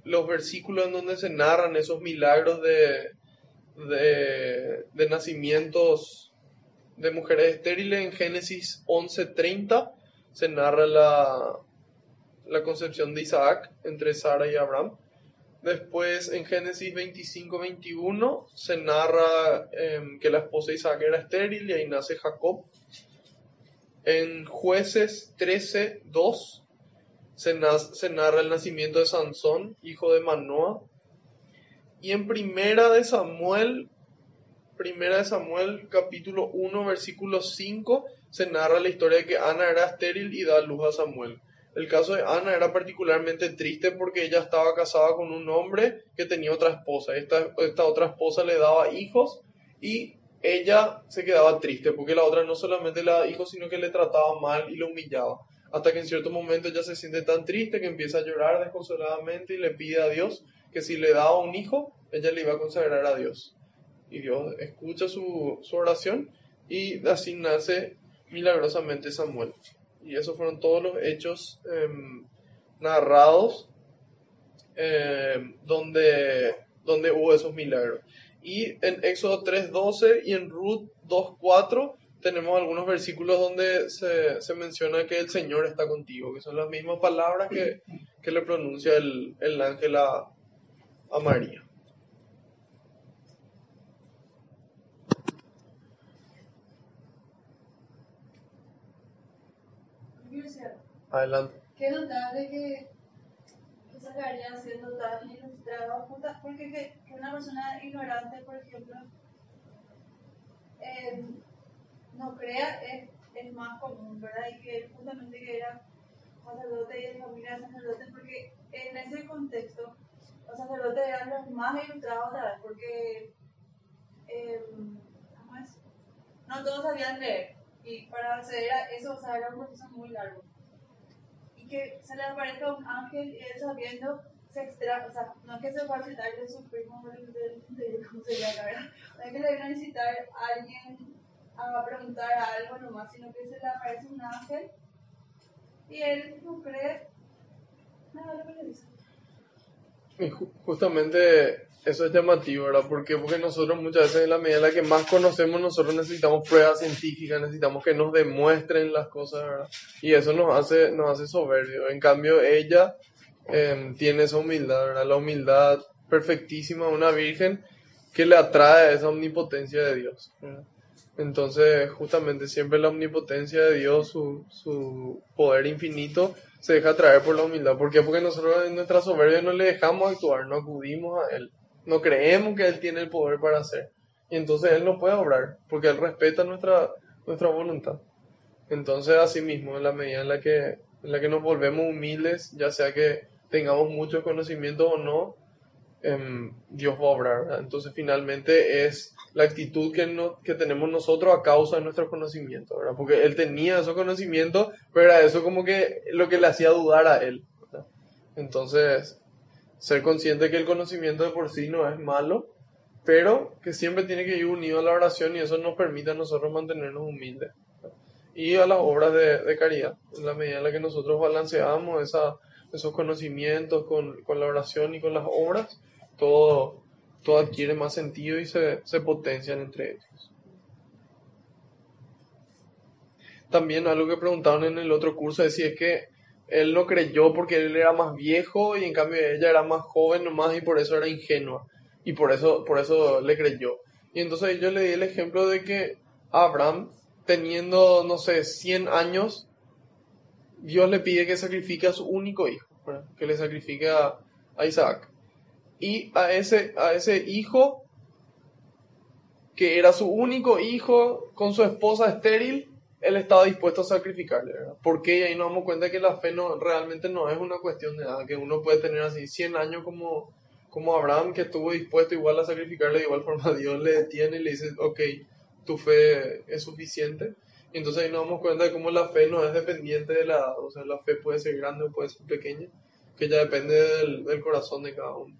Los versículos en donde se narran esos milagros de nacimientos de mujeres estériles, en Génesis 11:30 se narra la concepción de Isaac entre Sara y Abraham. Después en Génesis 25:21 se narra que la esposa de Isaac era estéril y ahí nace Jacob. En Jueces 13:2 se narra el nacimiento de Sansón, hijo de Manoa. Y en Primera de Samuel capítulo 1 versículo 5 se narra la historia de que Ana era estéril y da a luz a Samuel. El caso de Ana era particularmente triste porque ella estaba casada con un hombre que tenía otra esposa. Esta otra esposa le daba hijos y ella se quedaba triste porque la otra no solamente le daba hijos, sino que le trataba mal y le humillaba. Hasta que en cierto momento ella se siente tan triste que empieza a llorar desconsoladamente y le pide a Dios que si le daba un hijo, ella le iba a consagrar a Dios. Y Dios escucha su oración y así nace milagrosamente Samuel. Y esos fueron todos los hechos narrados donde hubo esos milagros. Y en Éxodo 3:12 y en Ruth 2:4 tenemos algunos versículos donde se menciona que el Señor está contigo, que son las mismas palabras que le pronuncia el ángel a María. Adelante. Qué notable que Zacarías siendo tan ilustrado, porque que una persona ignorante, por ejemplo, no crea es más común, ¿verdad? Y que él justamente que era sacerdote y de familia de sacerdote, porque en ese contexto los sacerdotes eran los más ilustrados, ¿sabes? Porque ¿cómo es? No todos sabían leer, y para acceder a eso, o sea, era un proceso muy largo. Que se le aparezca un ángel y él sabiendo se extrae, o sea, no es que se va a citar de su primo, de cómo sería la verdad, no es que le viene a visitar a alguien a preguntar algo nomás, sino que se le aparece un ángel y él no cree nada de lo que le dice. Y justamente eso es llamativo, ¿verdad? Porque nosotros muchas veces en la medida en la que más conocemos, nosotros necesitamos pruebas científicas, necesitamos que nos demuestren las cosas, ¿verdad? Y eso nos hace soberbios. En cambio, ella tiene esa humildad, ¿verdad? La humildad perfectísima de una virgen que le atrae a esa omnipotencia de Dios, ¿verdad? Entonces, justamente siempre la omnipotencia de Dios, su poder infinito, se deja atraer por la humildad. ¿Por qué? Porque nosotros en nuestra soberbia no le dejamos actuar, no acudimos a Él. No creemos que Él tiene el poder para hacer. Y entonces Él no puede obrar, porque Él respeta nuestra voluntad. Entonces, así mismo, en la medida en la que nos volvemos humildes, ya sea que tengamos muchos conocimientos o no, Dios va a obrar, ¿verdad? Entonces finalmente es la actitud que tenemos nosotros a causa de nuestros conocimientos, ¿verdad? Porque él tenía esos conocimientos, pero era eso como que lo que le hacía dudar a él, ¿verdad? Entonces, ser consciente que el conocimiento de por sí no es malo, pero que siempre tiene que ir unido a la oración y eso nos permite a nosotros mantenernos humildes, ¿verdad? Y a las obras de caridad, en la medida en la que nosotros balanceamos esos conocimientos con la oración y con las obras, todo todo adquiere más sentido y se potencian entre ellos. También algo que preguntaron en el otro curso es si es que él no creyó porque él era más viejo y en cambio ella era más joven nomás y por eso era ingenua y por eso le creyó. Y entonces yo le di el ejemplo de que Abraham, teniendo, no sé, 100 años, Dios le pide que sacrifique a su único hijo, ¿verdad? Que le sacrifique a Isaac. Y a ese hijo, que era su único hijo, con su esposa estéril, él estaba dispuesto a sacrificarle, ¿verdad? Porque y ahí nos damos cuenta que la fe realmente no es una cuestión de nada, que uno puede tener así 100 años como Abraham, que estuvo dispuesto igual a sacrificarle, de igual forma Dios le detiene y le dice, ok, tu fe es suficiente. Y entonces ahí nos damos cuenta de cómo la fe no es dependiente de la edad, o sea, la fe puede ser grande o puede ser pequeña, que ya depende del corazón de cada uno.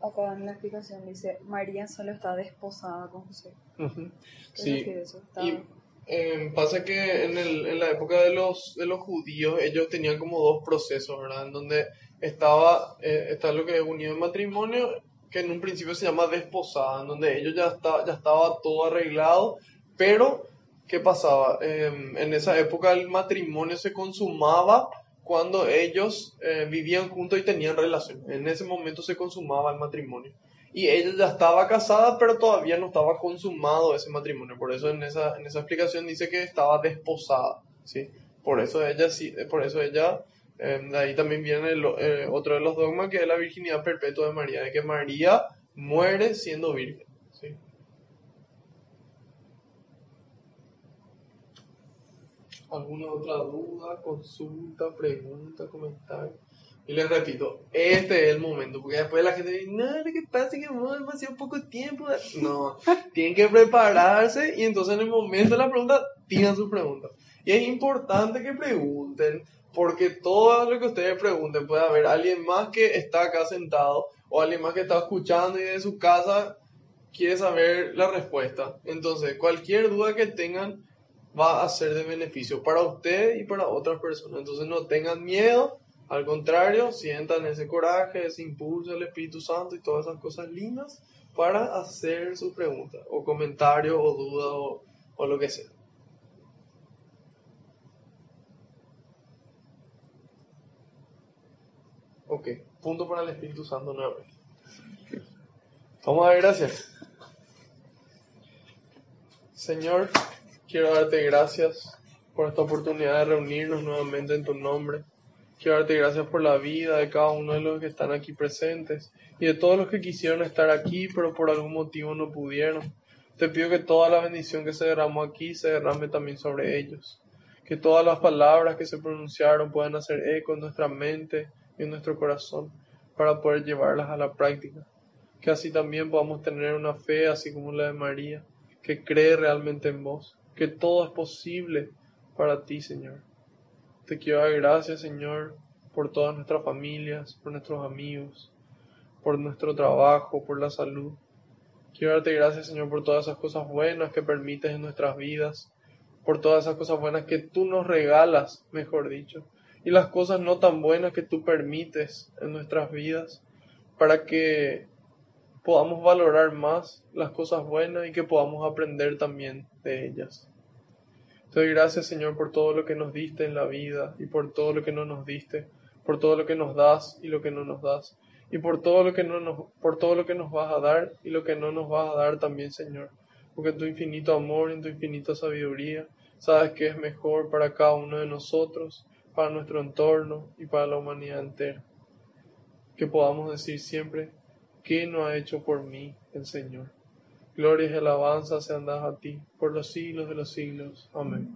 Acá en la explicación dice, María solo está desposada con José. Uh-huh. ¿Qué Sí, refiere eso? y pasa que en la época de los judíos ellos tenían como dos procesos, ¿verdad? En donde está lo que es unión en matrimonio, que en un principio se llama desposada, en donde ellos ya estaba todo arreglado, pero ¿qué pasaba? En esa época el matrimonio se consumaba cuando ellos vivían juntos y tenían relación. En ese momento se consumaba el matrimonio. Y ella ya estaba casada, pero todavía no estaba consumado ese matrimonio. Por eso en esa explicación dice que estaba desposada, ¿sí? Por eso ella, de ahí también viene otro de los dogmas, que es la virginidad perpetua de María, de que María muere siendo virgen, ¿sí? ¿Alguna otra duda, consulta, pregunta, comentario? Y les repito, este es el momento, porque después la gente dice, no, lo que pasa es que hemos demasiado poco tiempo. No, tienen que prepararse y entonces en el momento de la pregunta, tiran sus preguntas. Y es importante que pregunten, porque todo lo que ustedes pregunten, puede haber alguien más que está acá sentado o alguien más que está escuchando y de su casa quiere saber la respuesta. Entonces, cualquier duda que tengan va a ser de beneficio para ustedes y para otras personas. Entonces, no tengan miedo. Al contrario, sientan ese coraje, ese impulso del Espíritu Santo y todas esas cosas lindas para hacer sus preguntas, o comentarios, o dudas, o lo que sea. Ok, punto para el Espíritu Santo nuevamente. Vamos a dar gracias. Señor, quiero darte gracias por esta oportunidad de reunirnos nuevamente en tu nombre. Quiero darte gracias por la vida de cada uno de los que están aquí presentes y de todos los que quisieron estar aquí, pero por algún motivo no pudieron. Te pido que toda la bendición que se derramó aquí se derrame también sobre ellos. Que todas las palabras que se pronunciaron puedan hacer eco en nuestra mente y en nuestro corazón para poder llevarlas a la práctica. Que así también podamos tener una fe así como la de María, que cree realmente en vos, que todo es posible para ti, Señor. Te quiero dar gracias, Señor, por todas nuestras familias, por nuestros amigos, por nuestro trabajo, por la salud. Quiero darte gracias, Señor, por todas esas cosas buenas que permites en nuestras vidas, por todas esas cosas buenas que tú nos regalas, mejor dicho, y las cosas no tan buenas que tú permites en nuestras vidas, para que podamos valorar más las cosas buenas y que podamos aprender también de ellas. Te doy gracias, Señor, por todo lo que nos diste en la vida y por todo lo que no nos diste, por todo lo que nos das y lo que no nos das, y por todo lo que por todo lo que nos vas a dar y lo que no nos vas a dar también, Señor, porque en tu infinito amor y en tu infinita sabiduría sabes que es mejor para cada uno de nosotros, para nuestro entorno y para la humanidad entera. Que podamos decir siempre, ¿qué no ha hecho por mí el Señor? Gloria y alabanza sean dadas a ti por los siglos de los siglos. Amén.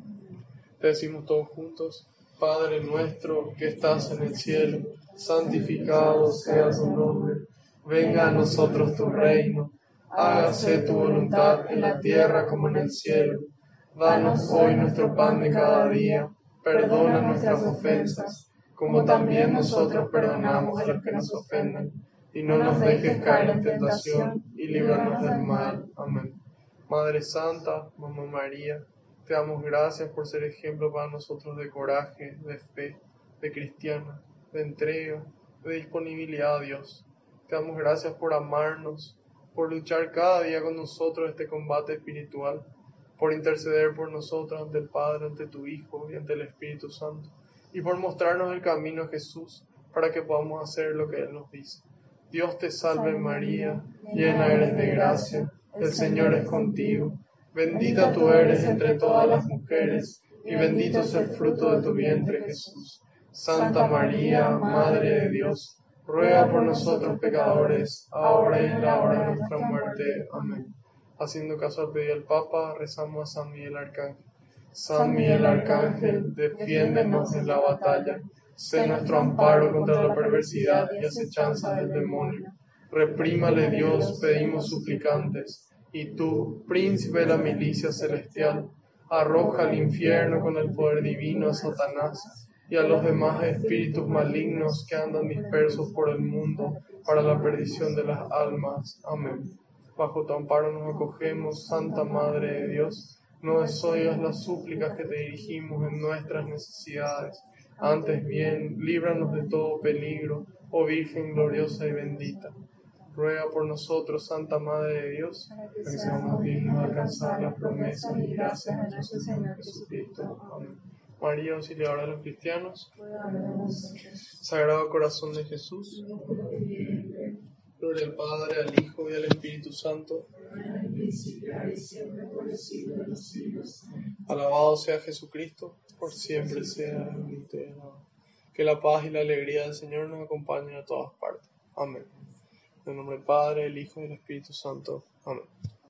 Te decimos todos juntos, Padre nuestro que estás en el cielo, santificado sea tu nombre. Venga a nosotros tu reino. Hágase tu voluntad en la tierra como en el cielo. Danos hoy nuestro pan de cada día. Perdona nuestras ofensas, como también nosotros perdonamos a los que nos ofenden. Y no nos dejes caer en tentación, y líbranos del mal. Amén. Madre Santa, Mamá María, te damos gracias por ser ejemplo para nosotros de coraje, de fe, de cristiana, de entrega, de disponibilidad a Dios. Te damos gracias por amarnos, por luchar cada día con nosotros este combate espiritual, por interceder por nosotros ante el Padre, ante tu Hijo y ante el Espíritu Santo, y por mostrarnos el camino a Jesús para que podamos hacer lo que Él nos dice. Dios te salve María, llena eres de gracia, el Señor es contigo. Bendita tú eres entre todas las mujeres, y bendito es el fruto de tu vientre, Jesús. Santa María, Madre de Dios, ruega por nosotros pecadores, ahora y en la hora de nuestra muerte. Amén. Haciendo caso al pedido del Papa, rezamos a San Miguel Arcángel. San Miguel Arcángel, defiéndenos en la batalla. Sé nuestro amparo contra la perversidad y acechanza del demonio. Reprímale Dios, pedimos suplicantes. Y tú, príncipe de la milicia celestial, arroja al infierno con el poder divino a Satanás y a los demás espíritus malignos que andan dispersos por el mundo para la perdición de las almas. Amén. Bajo tu amparo nos acogemos, Santa Madre de Dios. No desoigas las súplicas que te dirigimos en nuestras necesidades. Antes bien, líbranos de todo peligro, oh Virgen gloriosa y bendita. Ruega por nosotros, Santa Madre de Dios, para que seamos dignos de alcanzar las promesas y gracias de nuestro Señor Jesucristo. Amén. María, auxiliadora de los cristianos, Sagrado Corazón de Jesús, gloria al Padre, al Hijo y al Espíritu Santo. Alabado sea Jesucristo, por siempre sea bendito y alabado. Que la paz y la alegría del Señor nos acompañen a todas partes. Amén. En el nombre del Padre, del Hijo y del Espíritu Santo. Amén.